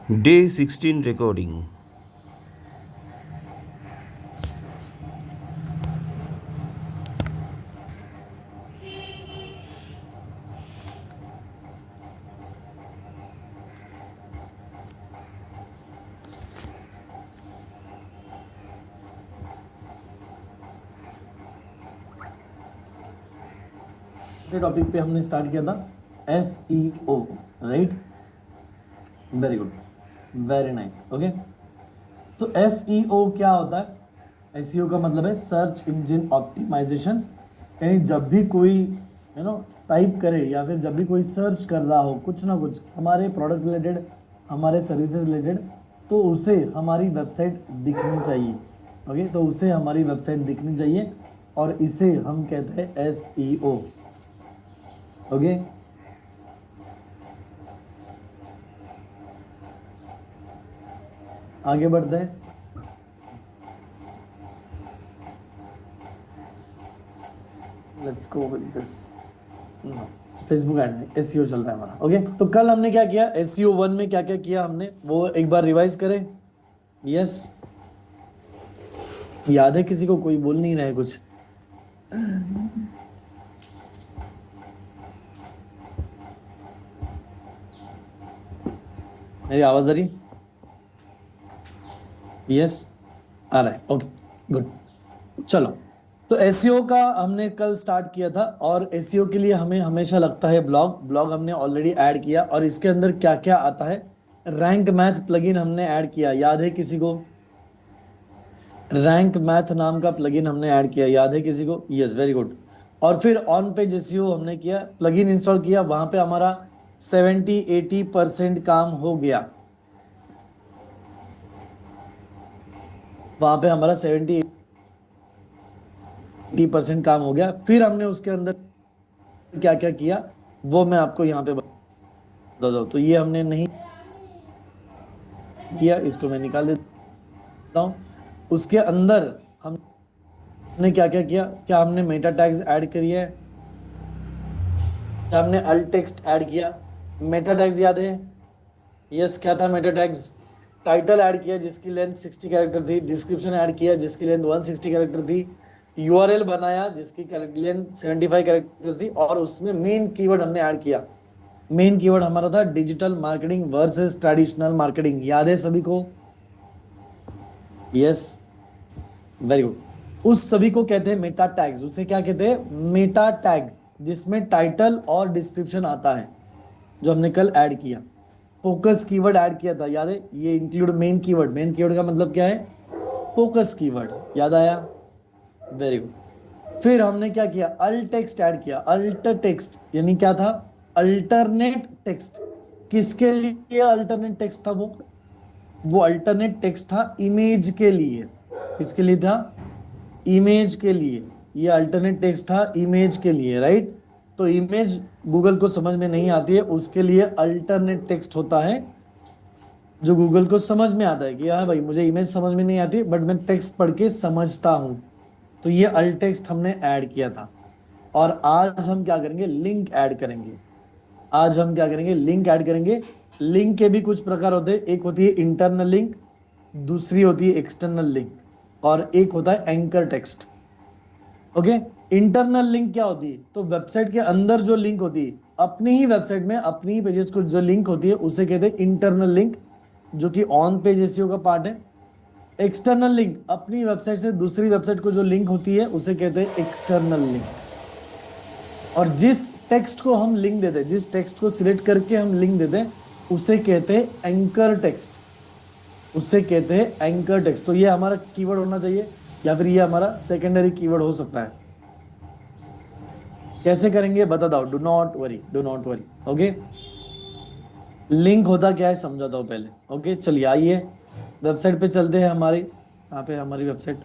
Day 16 recording. Topic पे हमने start किया था SEO, right? Very good, very nice. Okay, तो SEO क्या होता है? SEO का मतलब है सर्च इंजन ऑप्टिमाइजेशन। यानी जब भी कोई टाइप करे या फिर जब भी कोई सर्च कर रहा हो कुछ ना कुछ हमारे प्रोडक्ट रिलेटेड, हमारे सर्विसेज रिलेटेड, तो उसे हमारी वेबसाइट दिखनी चाहिए। ओके, तो उसे हमारी वेबसाइट दिखनी चाहिए और इसे हम कहते हैं SEO। ओके, आगे बढ़ते हैं। Let's go with this. Facebook ad में एसईओ चल रहा है हमारा। ओके, तो कल हमने क्या किया, एसईओ 1 में क्या क्या किया हमने, वो एक बार रिवाइज करें। यस, याद है किसी को? कोई बोल नहीं रहा है कुछ। मेरी आवाज आ रही? यस, आ रहा है। Okay, good. चलो, तो एसईओ का हमने कल स्टार्ट किया था और एसईओ के लिए हमें हमेशा लगता है ब्लॉग। ब्लॉग हमने ऑलरेडी ऐड किया और इसके अंदर क्या क्या आता है, रैंक मैथ प्लगइन हमने ऐड किया, याद है किसी को? रैंक मैथ नाम का प्लगइन हमने ऐड किया, याद है किसी को? Yes, very good. और फिर ऑन पेज एसईओ हमने किया, प्लगइन इंस्टॉल किया, वहां पे हमारा 70-80% काम हो गया। वहां पे हमारा 70-80% काम हो गया। फिर हमने उसके अंदर क्या क्या किया वो मैं आपको यहाँ पे बता दूँ। तो ये हमने नहीं किया, इसको मैं निकाल देता हूँ। उसके अंदर हमने क्या क्या किया, क्या हमने मेटा टैग्स ऐड करी है, क्या हमने अल्ट टेक्स्ट ऐड किया? मेटा टैग्स याद है? यस, क्या था मेटा टैग्स? टाइटल ऐड किया जिसकी लेंथ 60 कैरेक्टर थी, डिस्क्रिप्शन ऐड किया जिसकी लेंथ 160 कैरेक्टर थी, यूआरएल बनाया जिसकी लेंथ 75 कैरेक्टर थी, और उसमें मेन कीवर्ड हमने ऐड किया। मेन कीवर्ड हमारा था digital marketing versus traditional marketing, याद है सभी को? Yes, very good. उस सभी को कहते हैं मेटा टैग्स। उसे क्या कहते हैं? मेटा टैग, जिसमें टाइटल और डिस्क्रिप्शन आता है, जो हमने कल ऐड किया। फोकस कीवर्ड ऐड किया था, याद है? ये include main keyword. Main keyword का मतलब क्या है? फोकस कीवर्ड, याद आया? Very good. फिर हमने क्या किया, अल्ट टेक्स्ट ऐड किया। अल्ट टेक्स्ट यानी क्या था? Alternate text. किसके लिए अल्टरनेट टेक्स्ट था वो अल्टरनेट टेक्स्ट था इमेज के लिए। किसके लिए था? इमेज के लिए। ये अल्टरनेट टेक्स्ट था इमेज के लिए, राइट? तो इमेज गूगल को समझ में नहीं आती है, उसके लिए अल्टरनेट टेक्स्ट होता है, जो गूगल को समझ में आता है कि हाँ भाई मुझे इमेज समझ में नहीं आती बट मैं टेक्स्ट पढ़ के समझता हूं। तो ये अल्ट टेक्स्ट हमने ऐड किया था। और आज हम क्या करेंगे, लिंक ऐड करेंगे। आज हम क्या करेंगे, लिंक ऐड करेंगे। लिंक के भी कुछ प्रकार होते हैं, एक होती है इंटरनल लिंक, दूसरी होती है एक्सटर्नल लिंक, और एक होता है anchor text. Okay, internal link क्या होती है? तो वेबसाइट के अंदर जो लिंक होती है, अपनी ही वेबसाइट में अपनी ही पेजेस को जो लिंक होती है उसे कहते हैं इंटरनल लिंक, जो कि ऑन पेज एसईओ का पार्ट है। एक्सटर्नल लिंक, अपनी वेबसाइट से दूसरी वेबसाइट को जो लिंक होती है उसे कहते हैं एक्सटर्नल लिंक। और जिस टेक्स्ट को हम लिंक देते हैं, जिस टेक्स्ट को सिलेक्ट करके हम लिंक देते हैं, उसे कहते हैं एंकर टेक्स्ट। उसे कहते हैं एंकर टेक्स्ट। तो ये हमारा कीवर्ड होना चाहिए, या फिर ये हमारा सेकेंडरी कीवर्ड हो सकता है। कैसे करेंगे बता दो, do not worry, do not worry. Okay, link होता क्या है समझाता हूँ पहले। ओके, चलिए आइए वेबसाइट पे चलते हैं हमारी। यहाँ पे हमारी website.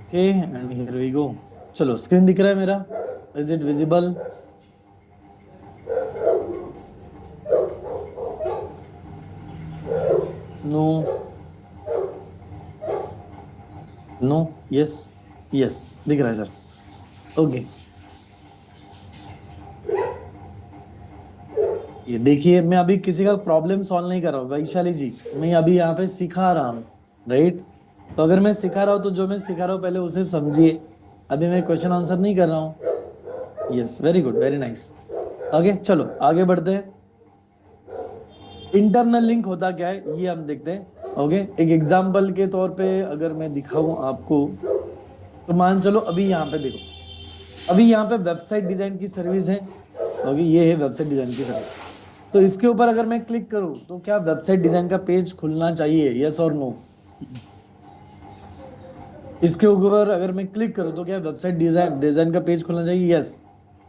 Okay, and here we go. चलो, स्क्रीन दिख रहा है मेरा? Is it visible? No, no, yes, yes, दिख रहा है सर। ओके, ये देखिए, मैं अभी किसी का प्रॉब्लम सॉल्व नहीं कर रहा हूँ वैशाली जी, मैं अभी यहाँ पे सिखा रहा हूँ, राइट। तो अगर मैं सिखा रहा हूँ तो जो मैं सिखा रहा हूँ पहले उसे समझिए, अभी मैं क्वेश्चन आंसर नहीं कर रहा हूँ। Yes, very good, very nice. Okay, चलो आगे बढ़ते हैं। इंटरनल लिंक होता क्या है ये हम देखते हैं। ओके, एक एग्जाम्पल के तौर पे अगर मैं दिखाऊं आपको, तो मान चलो अभी यहाँ पे देखो, अभी यहाँ पे वेबसाइट डिजाइन की सर्विस है। ओके, ये है वेबसाइट डिजाइन की सर्विस। तो इसके ऊपर अगर मैं क्लिक करूं तो क्या वेबसाइट डिजाइन का पेज खुलना चाहिए, यस और नो? इसके ऊपर अगर मैं क्लिक करूं तो क्या वेबसाइट डिजाइन डिजाइन का पेज खुलना चाहिए, यस।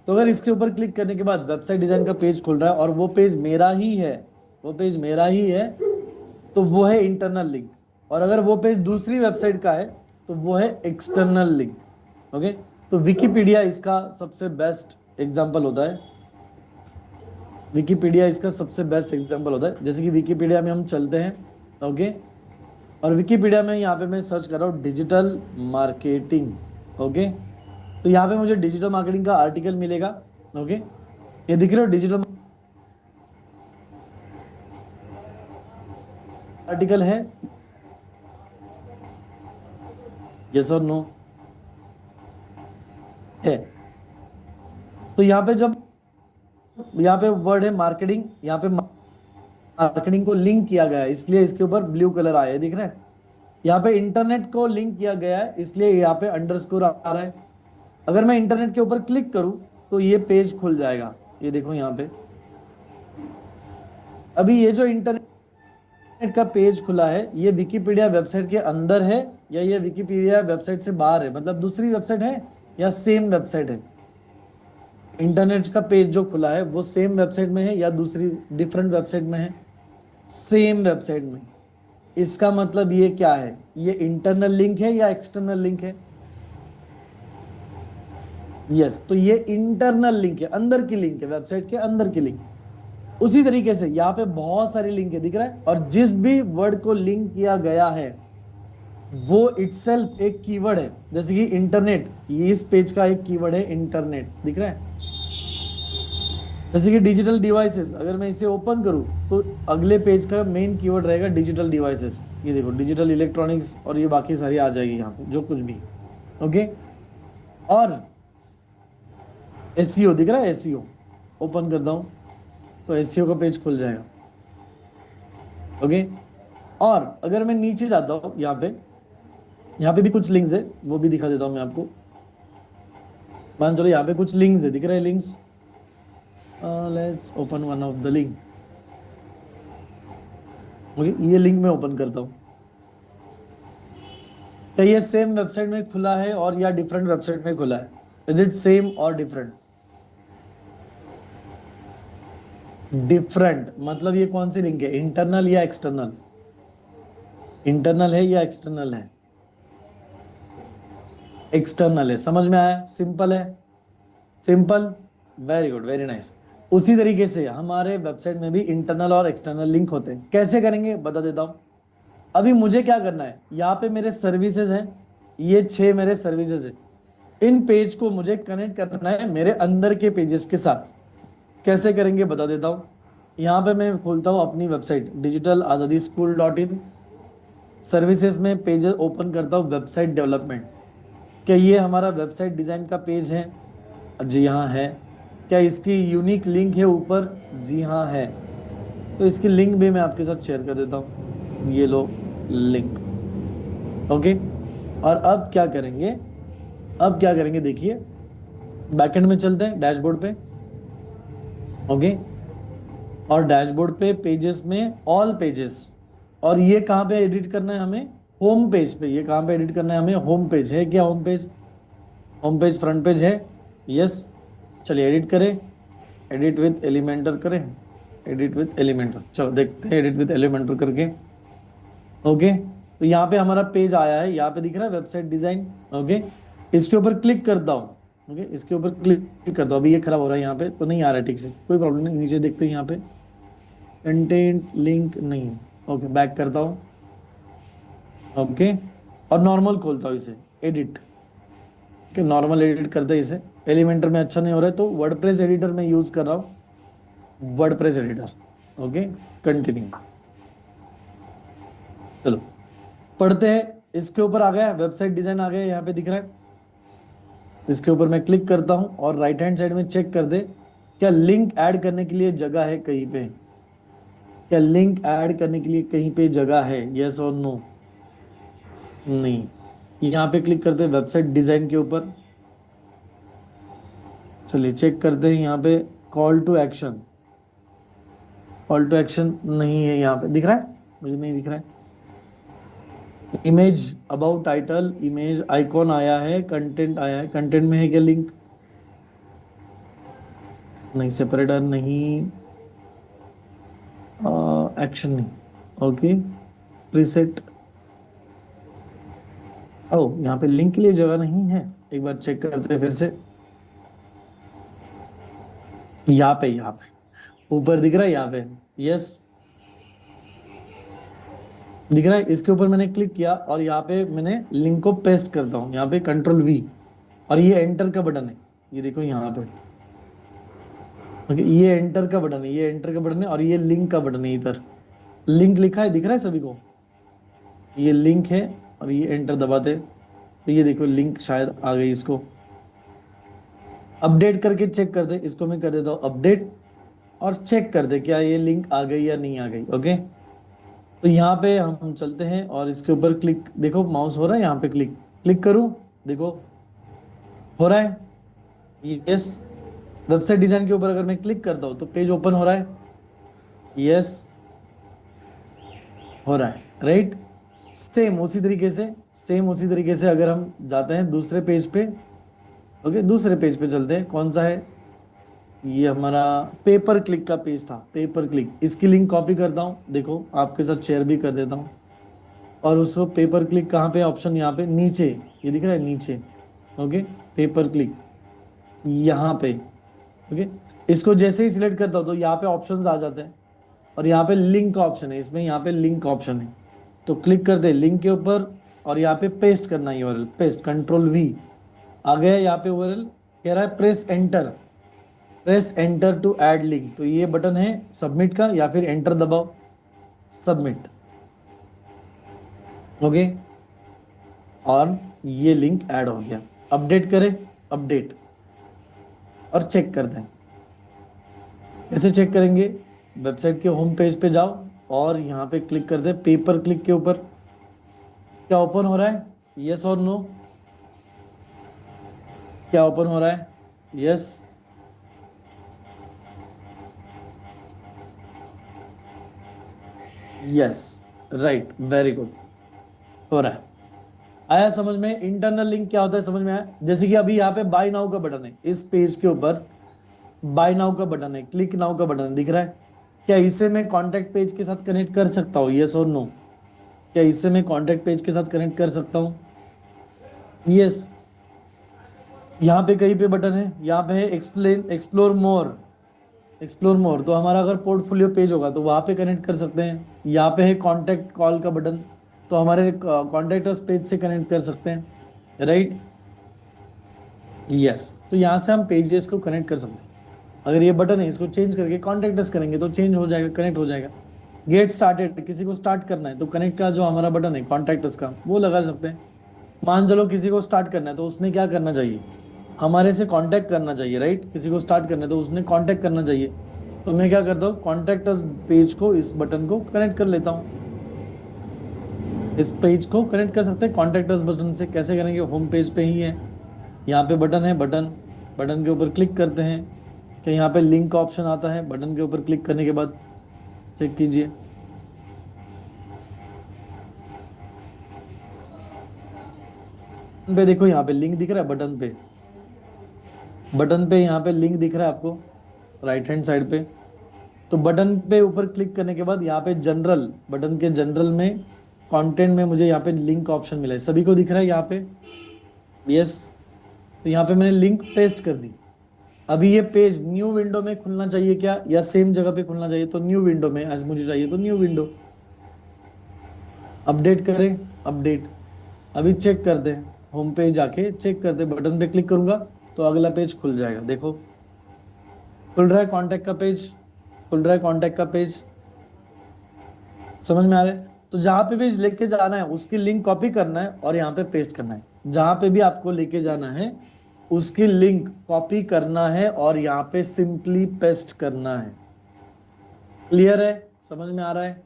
तो अगर इसके ऊपर क्लिक करने के बाद वेबसाइट डिजाइन का पेज खुल रहा है और वो पेज मेरा ही है, वो पेज मेरा ही है, तो वो है इंटरनल लिंक। और अगर वो पेज दूसरी वेबसाइट का है तो वो है एक्सटर्नल लिंक। ओके, तो विकिपीडिया इसका सबसे बेस्ट एग्जांपल होता है। विकिपीडिया इसका सबसे बेस्ट एग्जांपल होता है। जैसे कि विकिपीडिया में हम चलते हैं, ओके, और विकिपीडिया में यहाँ पे मैं सर्च कर रहा हूँ डिजिटल मार्केटिंग। ओके, तो यहाँ पे मुझे डिजिटल मार्केटिंग का आर्टिकल मिलेगा। ओके, ये दिख रहे हो डिजिटल आर्टिकल है, यस और नो? है। तो यहाँ पे जब यहाँ पे वर्ड है मार्केटिंग, यहाँ पे मार्केटिंग को लिंक किया गया है इसलिए इसके ऊपर ब्लू कलर आया है, दिख रहा है। यहाँ पे इंटरनेट को लिंक किया गया है इसलिए यहाँ पे अंडरस्कोर आ रहा है। अगर मैं इंटरनेट के ऊपर क्लिक करूं तो ये पेज खुल जाएगा, ये देखो यहाँ पे। अभी ये जो इंटरनेट का पेज खुला है ये विकिपीडिया वेबसाइट के अंदर है या ये विकिपीडिया वेबसाइट से बाहर है, मतलब दूसरी वेबसाइट है या सेम वेबसाइट है? इंटरनेट का पेज जो खुला है वो सेम वेबसाइट में है या दूसरी डिफरेंट वेबसाइट में है? सेम वेबसाइट में। इसका मतलब ये क्या है, ये इंटरनल लिंक है या एक्सटर्नल लिंक है? यस, तो ये इंटरनल लिंक है, अंदर की लिंक है, वेबसाइट के अंदर की लिंक। उसी तरीके से यहाँ पे बहुत सारी लिंक है, दिख रहा है, और जिस भी वर्ड को लिंक किया गया है वो इटसेल्फ एक कीवर्ड है। जैसे कि इंटरनेट, ये इस पेज का एक कीवर्ड है इंटरनेट, दिख रहा है। जैसे कि डिजिटल डिवाइसेस, अगर मैं इसे ओपन करूं तो अगले पेज का मेन कीवर्ड रहेगा डिजिटल डिवाइसेस। ये देखो डिजिटल इलेक्ट्रॉनिक्स और ये बाकी सारी आ जाएगी यहाँ पे जो कुछ भी। ओके, और एसईओ दिख रहा है, एसईओ ओपन करता हूँ तो एसईओ का पेज खुल जाएगा। ओके, और अगर मैं नीचे जाता हूँ यहाँ पे भी कुछ लिंक्स है, वो भी दिखा देता हूँ मैं आपको। मान चलो यहाँ पे कुछ लिंक्स है, दिख रहा है links. Let's open one of the link. Okay, ये लिंक मैं ओपन करता हूँ। क्या ये सेम वेबसाइट में खुला है और या डिफरेंट वेबसाइट में खुला है? इज इट सेम और डिफरेंट? डिफरेंट मतलब ये कौन सी लिंक है, इंटरनल या एक्सटर्नल? इंटरनल है या एक्सटर्नल है? एक्सटर्नल है, समझ में आया? सिंपल है, simple, very good, very nice. उसी तरीके से हमारे वेबसाइट में भी इंटरनल और एक्सटर्नल लिंक होते हैं। कैसे करेंगे बता देता हूं। अभी मुझे क्या करना है, यहाँ पे मेरे सर्विसेज हैं, ये 6 मेरे सर्विसेज हैं। इन पेज को मुझे कनेक्ट करना है मेरे अंदर के पेजेस के साथ। कैसे करेंगे बता देता हूँ। यहाँ पे मैं खोलता हूँ अपनी वेबसाइट डिजिटल आज़ादी स्कूल.in। सर्विसेज में पेजेस ओपन करता हूँ, वेबसाइट डेवलपमेंट। क्या ये हमारा वेबसाइट डिज़ाइन का पेज है? जी हाँ है। क्या इसकी यूनिक लिंक है ऊपर? जी हाँ है। तो इसकी लिंक भी मैं आपके साथ शेयर कर देता हूँ, ये लो लिंक। ओके, और अब क्या करेंगे, अब क्या करेंगे देखिए, बैकएंड में चलते हैं, डैशबोर्ड पे। ओके, और डैशबोर्ड पे पेजेस में ऑल पेजेस, और ये कहाँ पे एडिट करना है हमें? होम पेज पे। ये कहाँ पे एडिट करना है हमें? होम पेज है क्या? Home page, home page front page है, यस। चलिए एडिट करें, एडिट विथ एलिमेंटर करें, एडिट विथ एलिमेंटर। चलो देखते हैं एडिट विथ एलिमेंटर करके। ओके, तो यहाँ पे हमारा पेज आया है, यहाँ पे दिख रहा है वेबसाइट डिजाइन। ओके, इसके ऊपर क्लिक करता हूँ। ओके, इसके ऊपर क्लिक करता हूँ। अभी ये खराब हो रहा है, यहाँ पे तो नहीं आ रहा है ठीक से, कोई प्रॉब्लम नहीं, नीचे देखते हैं यहाँ पे कंटेंट लिंक नहीं। ओके, बैक करता हूँ। ओके, और नॉर्मल खोलता हूँ इसे, एडिट के, नॉर्मल एडिट करते हैं इसे। एलिमेंटर में अच्छा नहीं हो रहा है तो वर्डप्रेस एडिटर में यूज कर रहा हूँ, वर्डप्रेस एडिटर। Okay, continue. चलो पढ़ते हैं। इसके ऊपर आ गया, वेबसाइट डिजाइन आ गया, यहाँ पे दिख रहा है। इसके ऊपर मैं क्लिक करता हूँ और राइट हैंड साइड में चेक कर दे क्या लिंक ऐड करने के लिए जगह है कहीं पे, क्या लिंक ऐड करने के लिए कहीं पे जगह है, यस और नो। नहीं। यहाँ पे क्लिक करते हैं वेबसाइट डिजाइन के ऊपर। चलिए चेक करते हैं यहाँ पे, call to action, call to action नहीं है यहाँ पे, दिख रहा है? मुझे नहीं दिख रहा है। Image about title, image icon आया है, कंटेंट आया है, कंटेंट में है क्या लिंक? नहीं, सेपरेटर नहीं, एक्शन नहीं। Okay, preset. ओ, यहाँ पे लिंक के लिए जगह नहीं है, एक बार चेक करते हैं फिर से। यहाँ पे ऊपर दिख रहा है, यहाँ पे, यस दिख रहा है। इसके ऊपर मैंने क्लिक किया और यहाँ पे मैंने लिंक को पेस्ट करता हूँ, यहाँ पे कंट्रोल वी, और ये एंटर का बटन है, ये देखो यहाँ पे। ओके, ये एंटर का बटन है, ये एंटर का बटन है, और ये लिंक का बटन है। इधर लिंक लिखा है, दिख रहा है सभी को? ये लिंक है, और ये एंटर दबाते तो ये देखो लिंक शायद आ गई। इसको अपडेट करके चेक कर दे, इसको मैं कर देता हूँ अपडेट, और चेक कर दे क्या ये लिंक आ गई या नहीं आ गई। ओके, तो यहाँ पे हम चलते हैं और इसके ऊपर क्लिक, देखो माउस हो रहा है यहाँ पे, क्लिक क्लिक करूँ, देखो हो रहा है, यस। वेबसाइट डिजाइन के ऊपर अगर मैं क्लिक करता हूँ तो पेज ओपन हो रहा है, यस हो रहा है, राइट। सेम उसी तरीके से, सेम उसी तरीके से अगर हम जाते हैं दूसरे पेज पे, ओके दूसरे पेज पे चलते हैं। कौन सा है? ये हमारा पेपर क्लिक का पेज था, पेपर क्लिक। इसकी लिंक कॉपी करता हूँ, देखो आपके साथ शेयर भी कर देता हूँ। और उसको पेपर क्लिक कहाँ पे, ऑप्शन यहाँ पे नीचे, ये दिख रहा है नीचे। ओके, पेपर क्लिक यहाँ पे। ओके, इसको जैसे ही सिलेक्ट करता हूँ तो यहाँ पे ऑप्शंस आ जाते हैं, और यहाँ पे लिंक का ऑप्शन है, इसमें यहाँ पे लिंक का ऑप्शन है। तो क्लिक कर दे लिंक के ऊपर, और यहाँ पे पेस्ट करना है यूआरएल, पेस्ट, कंट्रोल वी आ गया यहाँ पे यूआरएल। कह रहा है press enter, press enter to add link, तो ये बटन है सबमिट का, या फिर एंटर दबाओ, सबमिट। ओके, और ये लिंक ऐड हो गया। अपडेट करें, अपडेट, और चेक कर दें। कैसे चेक करेंगे? वेबसाइट के होम पेज पे जाओ और यहाँ पे क्लिक कर दे पेपर क्लिक के ऊपर। क्या ओपन हो रहा है, यस और नो? क्या ओपन हो रहा है, yes? Yes, right, very good, हो रहा है। आया समझ में? इंटरनल लिंक क्या होता है समझ में आया? जैसे कि अभी यहाँ पे बाय नाउ का बटन है, इस पेज के ऊपर बाय नाउ का बटन है, क्लिक नाउ का बटन है, दिख रहा है? क्या इसे मैं कॉन्टैक्ट पेज के साथ कनेक्ट कर सकता हूँ, यस और नो? क्या इससे मैं कॉन्टैक्ट पेज के साथ कनेक्ट कर सकता हूँ? यस। यहाँ पे कहीं पे बटन है, यहाँ पे है explain, explore more, explore more, तो हमारा अगर पोर्टफोलियो पेज होगा तो वहाँ पे कनेक्ट कर सकते हैं। यहाँ पे है कॉन्टैक्ट कॉल का बटन, तो हमारे कॉन्टैक्टर्स पेज से कनेक्ट कर सकते हैं, राइट? यस, तो यहाँ से हम पेजेस को कनेक्ट कर सकते हैं। अगर ये बटन है, इसको चेंज करके कॉन्टैक्टर्स करेंगे तो चेंज हो जाएगा, कनेक्ट हो जाएगा। गेट स्टार्टेड, किसी को स्टार्ट करना है तो कनेक्ट का जो हमारा बटन है कॉन्टैक्टर्स का, वो लगा सकते हैं। मान चलो किसी को स्टार्ट करना है तो उसने क्या करना चाहिए, हमारे से कांटेक्ट करना चाहिए, राइट? किसी को स्टार्ट करना है तो उसने कांटेक्ट करना चाहिए। तो मैं क्या करता हूँ, कॉन्टैक्ट अस पेज को, इस बटन को कनेक्ट कर लेता हूँ। इस पेज को कनेक्ट कर सकते हैं कॉन्टैक्ट अस बटन से। कैसे करेंगे? होम पेज पे ही है, यहाँ पे बटन है, बटन, बटन के ऊपर क्लिक करते हैं कि यहाँ पे लिंक का ऑप्शन आता है। बटन के ऊपर क्लिक करने के बाद चेक कीजिए, पे देखो यहाँ पे लिंक दिख रहा है, बटन पे, बटन पे यहाँ पे लिंक दिख रहा है आपको राइट हैंड साइड पे। तो बटन पे ऊपर क्लिक करने के बाद यहाँ पे जनरल, बटन के जनरल में कंटेंट में मुझे यहाँ पे लिंक का ऑप्शन मिला है, सभी को दिख रहा है यहाँ पे, यस। तो यहाँ पे मैंने लिंक पेस्ट कर दी। अभी ये पेज न्यू विंडो में खुलना चाहिए क्या, या सेम जगह पे खुलना चाहिए? तो न्यू विंडो में, एज मुझे चाहिए तो न्यू विंडो। अपडेट करें, अपडेट अभी चेक कर दें, होम पेज जाके चेक कर दे, बटन पे क्लिक करूंगा तो अगला पेज खुल जाएगा। देखो खुल रहा है कांटेक्ट का पेज, खुल रहा है कांटेक्ट का पेज। समझ में आ रहा है? तो जहां पे भी लेके जाना है उसकी लिंक कॉपी करना है और यहाँ पे पेस्ट करना है। जहां पे भी आपको लेके जाना है उसकी लिंक कॉपी करना है और यहाँ पे सिंपली पेस्ट करना है। क्लियर है? समझ में आ रहा है?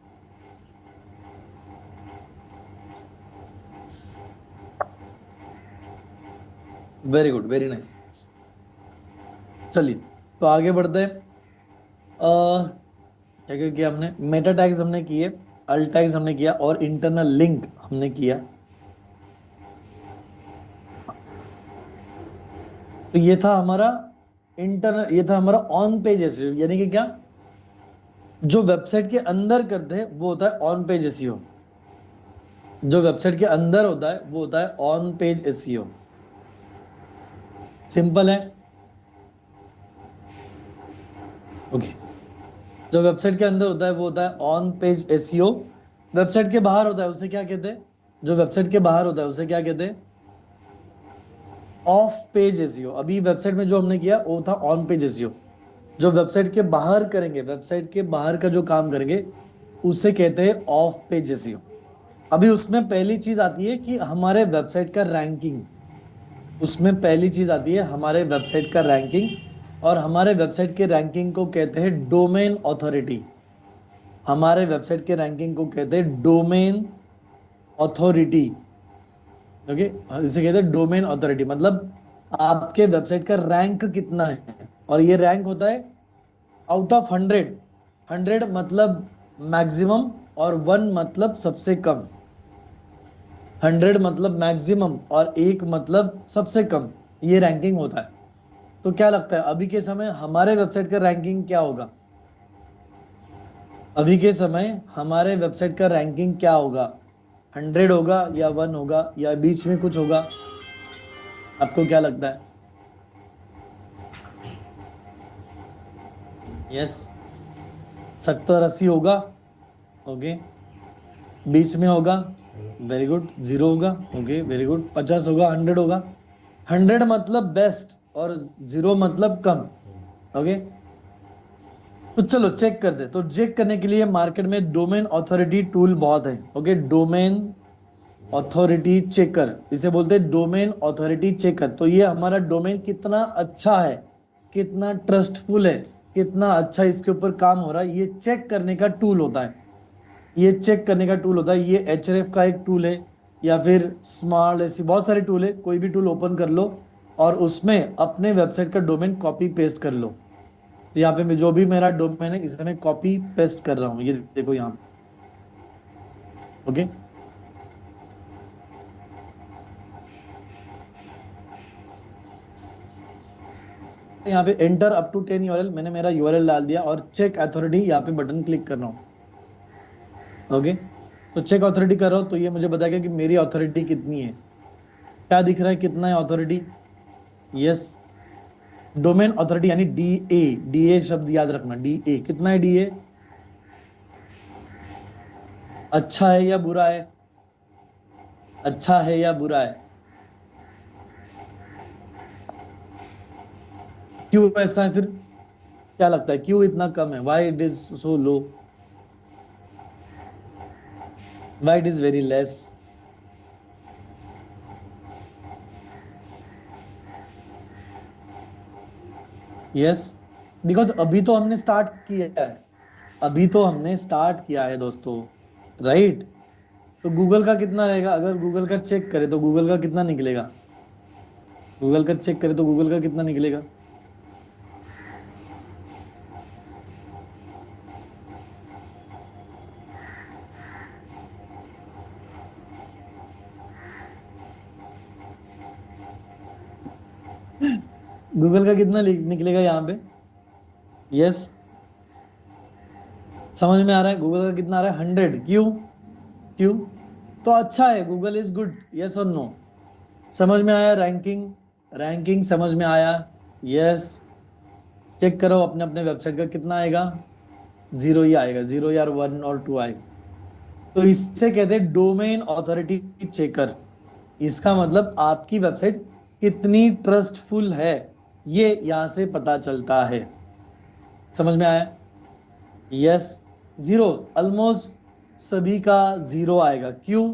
Very good, very nice. चलिए तो आगे बढ़ते हैं। क्या क्या किया हमने? मेटा टैग्स हमने किए, अल्ट टैग्स हमने किया और इंटरनल लिंक हमने किया। तो ये था हमारा इंटरनल, ये था हमारा ऑन पेज एसईओ, यानी कि क्या, जो वेबसाइट के अंदर करते हैं वो होता है ऑन पेज एसईओ। जो वेबसाइट के अंदर होता है वो होता है ऑन पेज एसईओ। सिंपल है। ओके। जो वेबसाइट के अंदर होता है वो होता है ऑन पेज एसईओ। वेबसाइट के बाहर होता है उसे क्या कहते हैं? जो वेबसाइट के बाहर होता है उसे क्या कहते हैं? Of page SEO. अभी वेबसाइट में जो हमने किया वो था ऑन पेज एसईओ। जो वेबसाइट के बाहर करेंगे, वेबसाइट के बाहर का जो काम करेंगे उसे कहते हैं ऑफ पेज एसईओ। अभी उसमें पहली चीज आती है कि हमारे वेबसाइट का रैंकिंग। उसमें पहली चीज आती है हमारे वेबसाइट का रैंकिंग, और हमारे वेबसाइट के रैंकिंग को कहते हैं डोमेन ऑथोरिटी। हमारे वेबसाइट के रैंकिंग को कहते हैं डोमेन ऑथोरिटी। ओके, इसे कहते हैं डोमेन ऑथोरिटी, मतलब आपके वेबसाइट का रैंक कितना है। और ये रैंक होता है आउट ऑफ 100। 100 मतलब मैक्सिमम और 1 मतलब सबसे कम। 100 मतलब मैक्सिमम और 1 मतलब सबसे कम। ये रैंकिंग होता है। तो क्या लगता है अभी के समय हमारे वेबसाइट का रैंकिंग क्या होगा? अभी के समय हमारे वेबसाइट का रैंकिंग क्या होगा? 100 होगा या 1 होगा या बीच में कुछ होगा? आपको क्या लगता है? यस, 70-80 होगा। ओके, बीच में होगा, वेरी गुड, 0 होगा, ओके वेरी गुड, 50 होगा, 100 होगा। 100 मतलब बेस्ट और 0 मतलब कम। ओके, तो चलो चेक कर दे। तो चेक करने के लिए मार्केट में डोमेन ऑथोरिटी टूल बहुत है। ओके, डोमेन ऑथोरिटी चेकर, इसे बोलते हैं डोमेन ऑथोरिटी चेकर। तो ये हमारा डोमेन कितना अच्छा है, कितना ट्रस्टफुल है, कितना अच्छा इसके ऊपर काम हो रहा है, ये चेक करने का टूल होता है। ये चेक करने का टूल होता है। ये एचआरएफ का एक टूल है या फिर स्मार्ट, ऐसी बहुत सारे टूल है। कोई भी टूल ओपन कर लो और उसमें अपने वेबसाइट का डोमेन कॉपी पेस्ट कर लो। तो यहाँ पे मैं जो भी मेरा डोमेन है इसे मैं कॉपी पेस्ट कर रहा हूँ, ये देखो यहाँ पे। ओके, यहाँ पे एंटर अप टू 10 यूआरएल, मैंने मेरा यूआरएल डाल दिया और चेक अथॉरिटी यहाँ पे बटन क्लिक कर रहा हूँ। ओके, तो चेक अथॉरिटी कर रहा हूँ तो ये मुझे बताएगा कि मेरी अथॉरिटी कितनी है। क्या दिख रहा है कितना है अथॉरिटी? यस, डोमेन अथॉरिटी यानी डीए। डीए शब्द याद रखना, डीए कितना है? डीए अच्छा है या बुरा है? अच्छा है या बुरा है? क्यों ऐसा है फिर? क्या लगता है क्यों इतना कम है? Why it is so low? Why it is very less? Yes, because अभी तो हमने स्टार्ट किया है। अभी तो हमने स्टार्ट किया है दोस्तों, राइट? तो गूगल का कितना रहेगा? अगर गूगल का चेक करे तो गूगल का कितना निकलेगा? गूगल का चेक करे तो गूगल का कितना निकलेगा? गूगल का कितना निकलेगा यहाँ पे? यस, समझ में आ रहा है? गूगल का कितना आ रहा है? 100। क्यों? क्यों? तो अच्छा है, गूगल इज गुड, यस और नो? समझ में आया? रैंकिंग, रैंकिंग समझ में आया? यस। चेक करो अपने अपने वेबसाइट का कितना आएगा। 0 ही आएगा, 0 या 1 और 2 आएगा। तो इससे कहते हैं डोमेन ऑथोरिटी चेकर। इसका मतलब आपकी वेबसाइट कितनी ट्रस्टफुल है, ये यहां से पता चलता है। समझ में आया? यस। जीरो, ऑलमोस्ट सभी का जीरो आएगा। क्यों?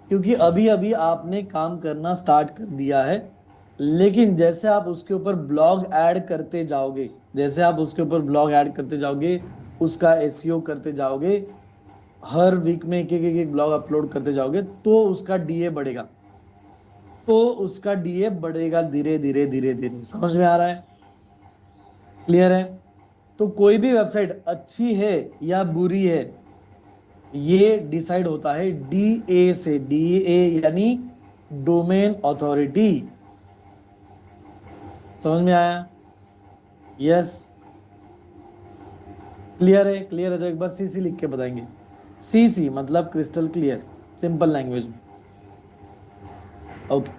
क्योंकि अभी अभी आपने काम करना स्टार्ट कर दिया है, लेकिन जैसे आप उसके ऊपर ब्लॉग ऐड करते जाओगे, जैसे आप उसके ऊपर ब्लॉग ऐड करते जाओगे, उसका एसईओ करते जाओगे, हर वीक में एक ब्लॉग अपलोड करते जाओगे, तो उसका डीए बढ़ेगा। तो उसका डीए बढ़ेगा धीरे धीरे धीरे धीरे। समझ में आ रहा है? क्लियर है? तो कोई भी वेबसाइट अच्छी है या बुरी है, ये डिसाइड होता है डीए से। डीए यानी डोमेन अथॉरिटी। समझ में आया? यस। क्लियर है? क्लियर है तो एक बार सीसी लिख के बताएंगे। सीसी मतलब क्रिस्टल क्लियर, सिंपल लैंग्वेज में। ओके,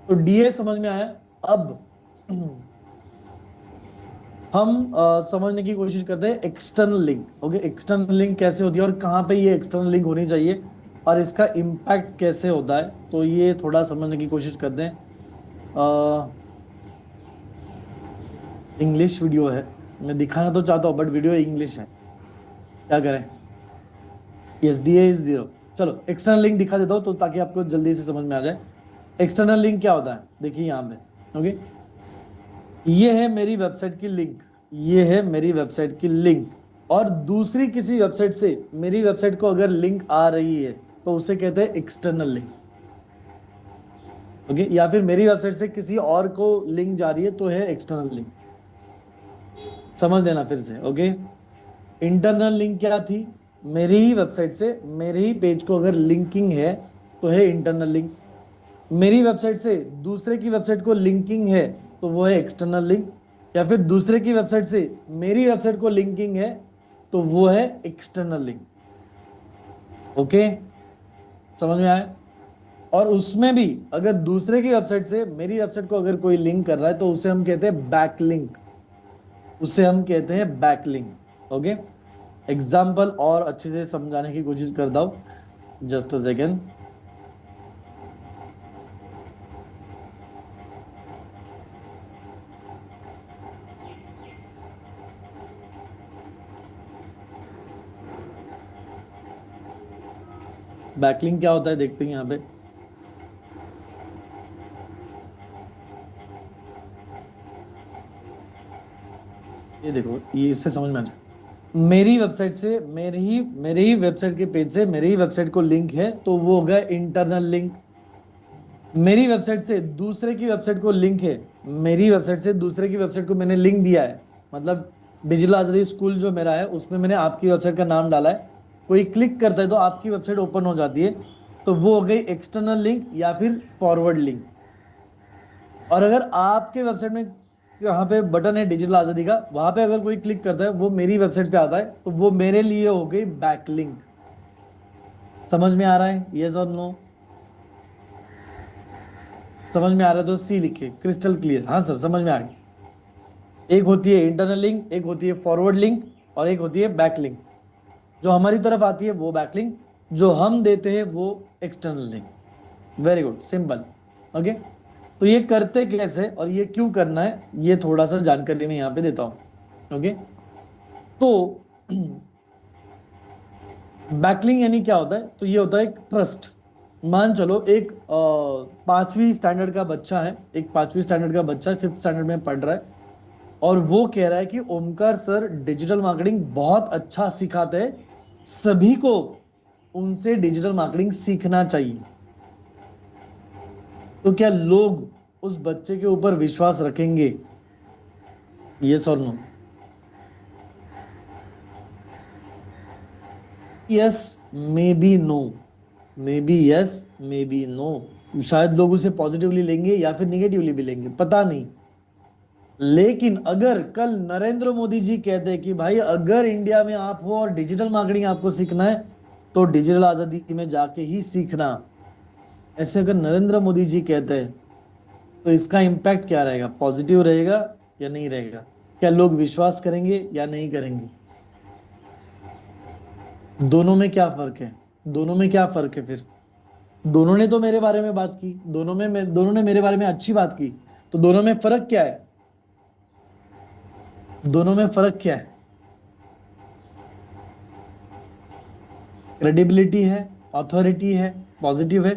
तो डीए समझ में आया। अब हम समझने की कोशिश करते हैं external link. Okay, external link कैसे होती है और कहाँ पे ये एक्सटर्नल लिंक होनी चाहिए और इसका इम्पैक्ट कैसे होता है, तो ये थोड़ा समझने की कोशिश करते हैं। इंग्लिश वीडियो है, मैं दिखाना तो चाहता हूँ बट वीडियो इंग्लिश है, क्या करें? Yes, DA is zero. चलो एक्सटर्नल लिंक दिखा देता हूँ तो ताकि आपको जल्दी से समझ में आ जाए। एक्सटर्नल लिंक क्या होता है, देखिए यहाँ पे। ओके, ये है मेरी वेबसाइट की लिंक, ये है मेरी वेबसाइट की लिंक, और दूसरी किसी वेबसाइट से मेरी वेबसाइट को अगर लिंक आ रही है तो उसे कहते हैं एक्सटर्नल लिंक। ओके, या फिर मेरी वेबसाइट से किसी और को लिंक जा रही है तो है एक्सटर्नल लिंक। समझ लेना फिर से। ओके, इंटरनल लिंक क्या थी? मेरी ही वेबसाइट से मेरे ही पेज को अगर लिंकिंग है तो है इंटरनल लिंक। मेरी वेबसाइट से दूसरे की वेबसाइट को लिंकिंग है तो वो है एक्सटर्नल लिंक। या फिर दूसरे की वेबसाइट से मेरी वेबसाइट को लिंकिंग है तो वो है एक्सटर्नल लिंक। ओके, समझ में आया? और उसमें भी अगर दूसरे की वेबसाइट से मेरी वेबसाइट को अगर कोई लिंक कर रहा है तो उसे हम कहते हैं बैकलिंक, उसे हम कहते हैं बैकलिंक। ओके, एग्जाम्पल और अच्छे से समझाने की कोशिश करता हूं, जस्ट अ सेकेंड। बैकलिंक क्या होता है देखते हैं यहाँ पे। ये देखो, ये इससे समझ में आ जाए। मेरी वेबसाइट से मेरे ही वेबसाइट के पेज से मेरी ही वेबसाइट को लिंक है तो वो हो गया इंटरनल लिंक। मेरी वेबसाइट से दूसरे की वेबसाइट को लिंक है, मेरी वेबसाइट से दूसरे की वेबसाइट को मैंने लिंक दिया है, मतलब डिजिटल आजादी स्कूल जो मेरा है उसमें मैंने आपकी वेबसाइट का नाम डाला है, कोई क्लिक करता है तो आपकी वेबसाइट ओपन हो जाती है, तो वो हो गई एक्सटर्नल लिंक या फिर फॉरवर्ड लिंक। और अगर आपके वेबसाइट में यहाँ पे बटन है डिजिटल आजादी का, वहां पे अगर कोई क्लिक करता है वो मेरी वेबसाइट पे आता है तो वो मेरे लिए हो गई बैकलिंक। समझ में आ रहा है? यस और नो? समझ में आ रहा है तो सी लिखिए, क्रिस्टल क्लियर। हाँ सर, समझ में आ गई। एक होती है इंटरनल लिंक, एक होती है फॉरवर्ड लिंक, और एक होती है बैकलिंक। जो हमारी तरफ आती है वो बैकलिंक, जो हम देते हैं वो external link. Very good, simple. Okay, तो ये करते कैसे और ये क्यों करना है, ये थोड़ा सा जानकारी मैं यहाँ पे देता हूँ। ओके, तो बैकलिंग यानी क्या होता है, तो ये होता है एक ट्रस्ट। मान चलो एक पांचवी स्टैंडर्ड का बच्चा है, एक पांचवी स्टैंडर्ड का बच्चा फिफ्थ स्टैंडर्ड में पढ़ रहा है, और वो कह रहा है कि ओमकार सर डिजिटल मार्केटिंग बहुत अच्छा सिखाते हैं, सभी को उनसे डिजिटल मार्केटिंग सीखना चाहिए। तो क्या लोग उस बच्चे के ऊपर विश्वास रखेंगे? यस और no? Yes, maybe no, maybe yes, maybe no. शायद लोग उसे पॉजिटिवली लेंगे या फिर निगेटिवली भी लेंगे, पता नहीं। लेकिन अगर कल नरेंद्र मोदी जी कहते हैं कि भाई अगर इंडिया में आप हो और डिजिटल मार्केटिंग आपको सीखना है तो डिजिटल आजादी में जाके ही सीखना, ऐसे अगर नरेंद्र मोदी जी कहते हैं तो इसका इम्पैक्ट क्या रहेगा? पॉजिटिव रहेगा या नहीं रहेगा? क्या लोग विश्वास करेंगे या नहीं करेंगे? दोनों में क्या फर्क है? दोनों में क्या फर्क है फिर? दोनों ने तो मेरे बारे में बात की, दोनों ने मेरे बारे में अच्छी बात की, तो दोनों में फर्क क्या है? दोनों में फर्क क्या है? क्रेडिबिलिटी है, अथॉरिटी है, पॉजिटिव है।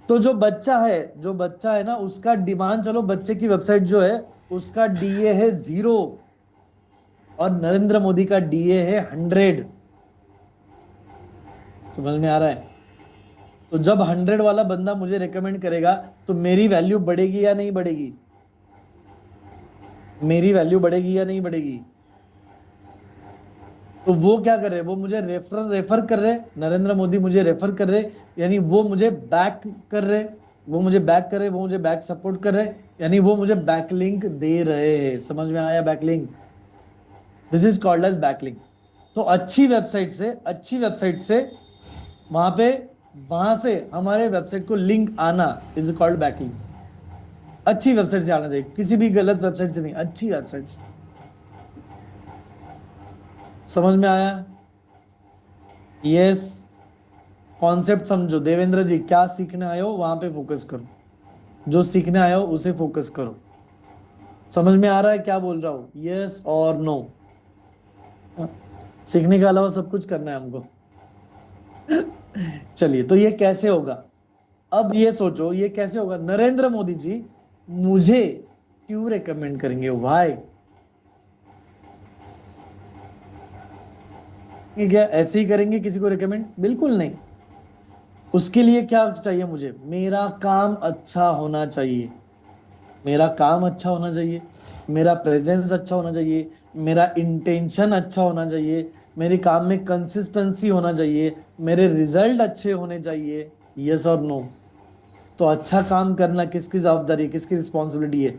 तो जो बच्चा है ना, उसका डिमांड, चलो बच्चे की वेबसाइट जो है उसका डीए है 0 और नरेंद्र मोदी का डीए है 100। समझ में आ रहा है? तो जब 100 वाला बंदा मुझे रेकमेंड करेगा तो मेरी वैल्यू बढ़ेगी या नहीं बढ़ेगी? मेरी वैल्यू बढ़ेगी या नहीं बढ़ेगी? तो वो क्या कर रहे हैं? वो मुझे रेफर कर रहे हैं, नरेंद्र मोदी मुझे रेफर कर रहे, यानी वो मुझे बैक कर रहे, वो मुझे बैक कर रहे, वो मुझे बैक सपोर्ट कर रहे, यानी वो मुझे बैकलिंक दे रहे हैं। समझ में आया? Backlink, this is called as backlink. तो अच्छी वेबसाइट से वहां पे वहां से हमारे वेबसाइट को लिंक आना इज कॉल्ड बैकलिंक। अच्छी वेबसाइट से आना चाहिए, किसी भी गलत वेबसाइट से नहीं, अच्छी वेबसाइट से। समझ में आया? यस। कॉन्सेप्ट समझो। देवेंद्र जी, क्या सीखने आए हो वहां पे फोकस करो, जो सीखने आए हो उसे फोकस करो। समझ में आ रहा है क्या बोल रहा हूँ? यस और नो? सीखने के अलावा सब कुछ करना है हमको। चलिए, तो ये कैसे होगा? अब ये सोचो, ये कैसे होगा? नरेंद्र मोदी जी मुझे क्यों रेकमेंड करेंगे? वाई? क्या ऐसे ही करेंगे किसी को रेकमेंड? बिल्कुल नहीं। उसके लिए क्या चाहिए मुझे? मेरा काम अच्छा होना चाहिए, मेरा काम अच्छा होना चाहिए, मेरा प्रेजेंस अच्छा होना चाहिए, मेरा इंटेंशन अच्छा होना चाहिए, मेरे काम में कंसिस्टेंसी होना चाहिए, मेरे रिजल्ट अच्छे होने चाहिए। यस और नो? तो अच्छा काम करना किसकी जवाबदारी है, किसकी रिस्पॉन्सिबिलिटी है?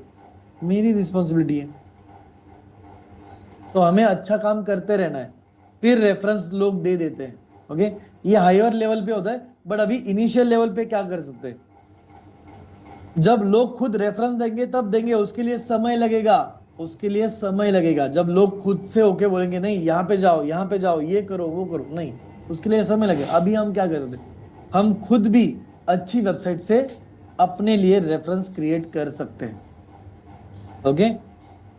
मेरी रिस्पॉन्सिबिलिटी है। तो हमें अच्छा काम करते रहना है, फिर रेफरेंस लोग दे देते हैं। ओके, ये हायर लेवल पे होता है, बट अभी इनिशियल लेवल पे क्या कर सकते हैं? जब लोग खुद रेफरेंस देंगे तब देंगे, उसके लिए समय लगेगा, उसके लिए समय लगेगा। जब लोग खुद से होके बोलेंगे नहीं यहाँ पे जाओ, यहाँ पे जाओ, ये करो, वो करो, नहीं, उसके लिए समय लगेगा। अभी हम क्या कर सकते हैं? हम खुद भी अच्छी वेबसाइट से अपने लिए रेफरेंस क्रिएट कर सकते हैं। ओके,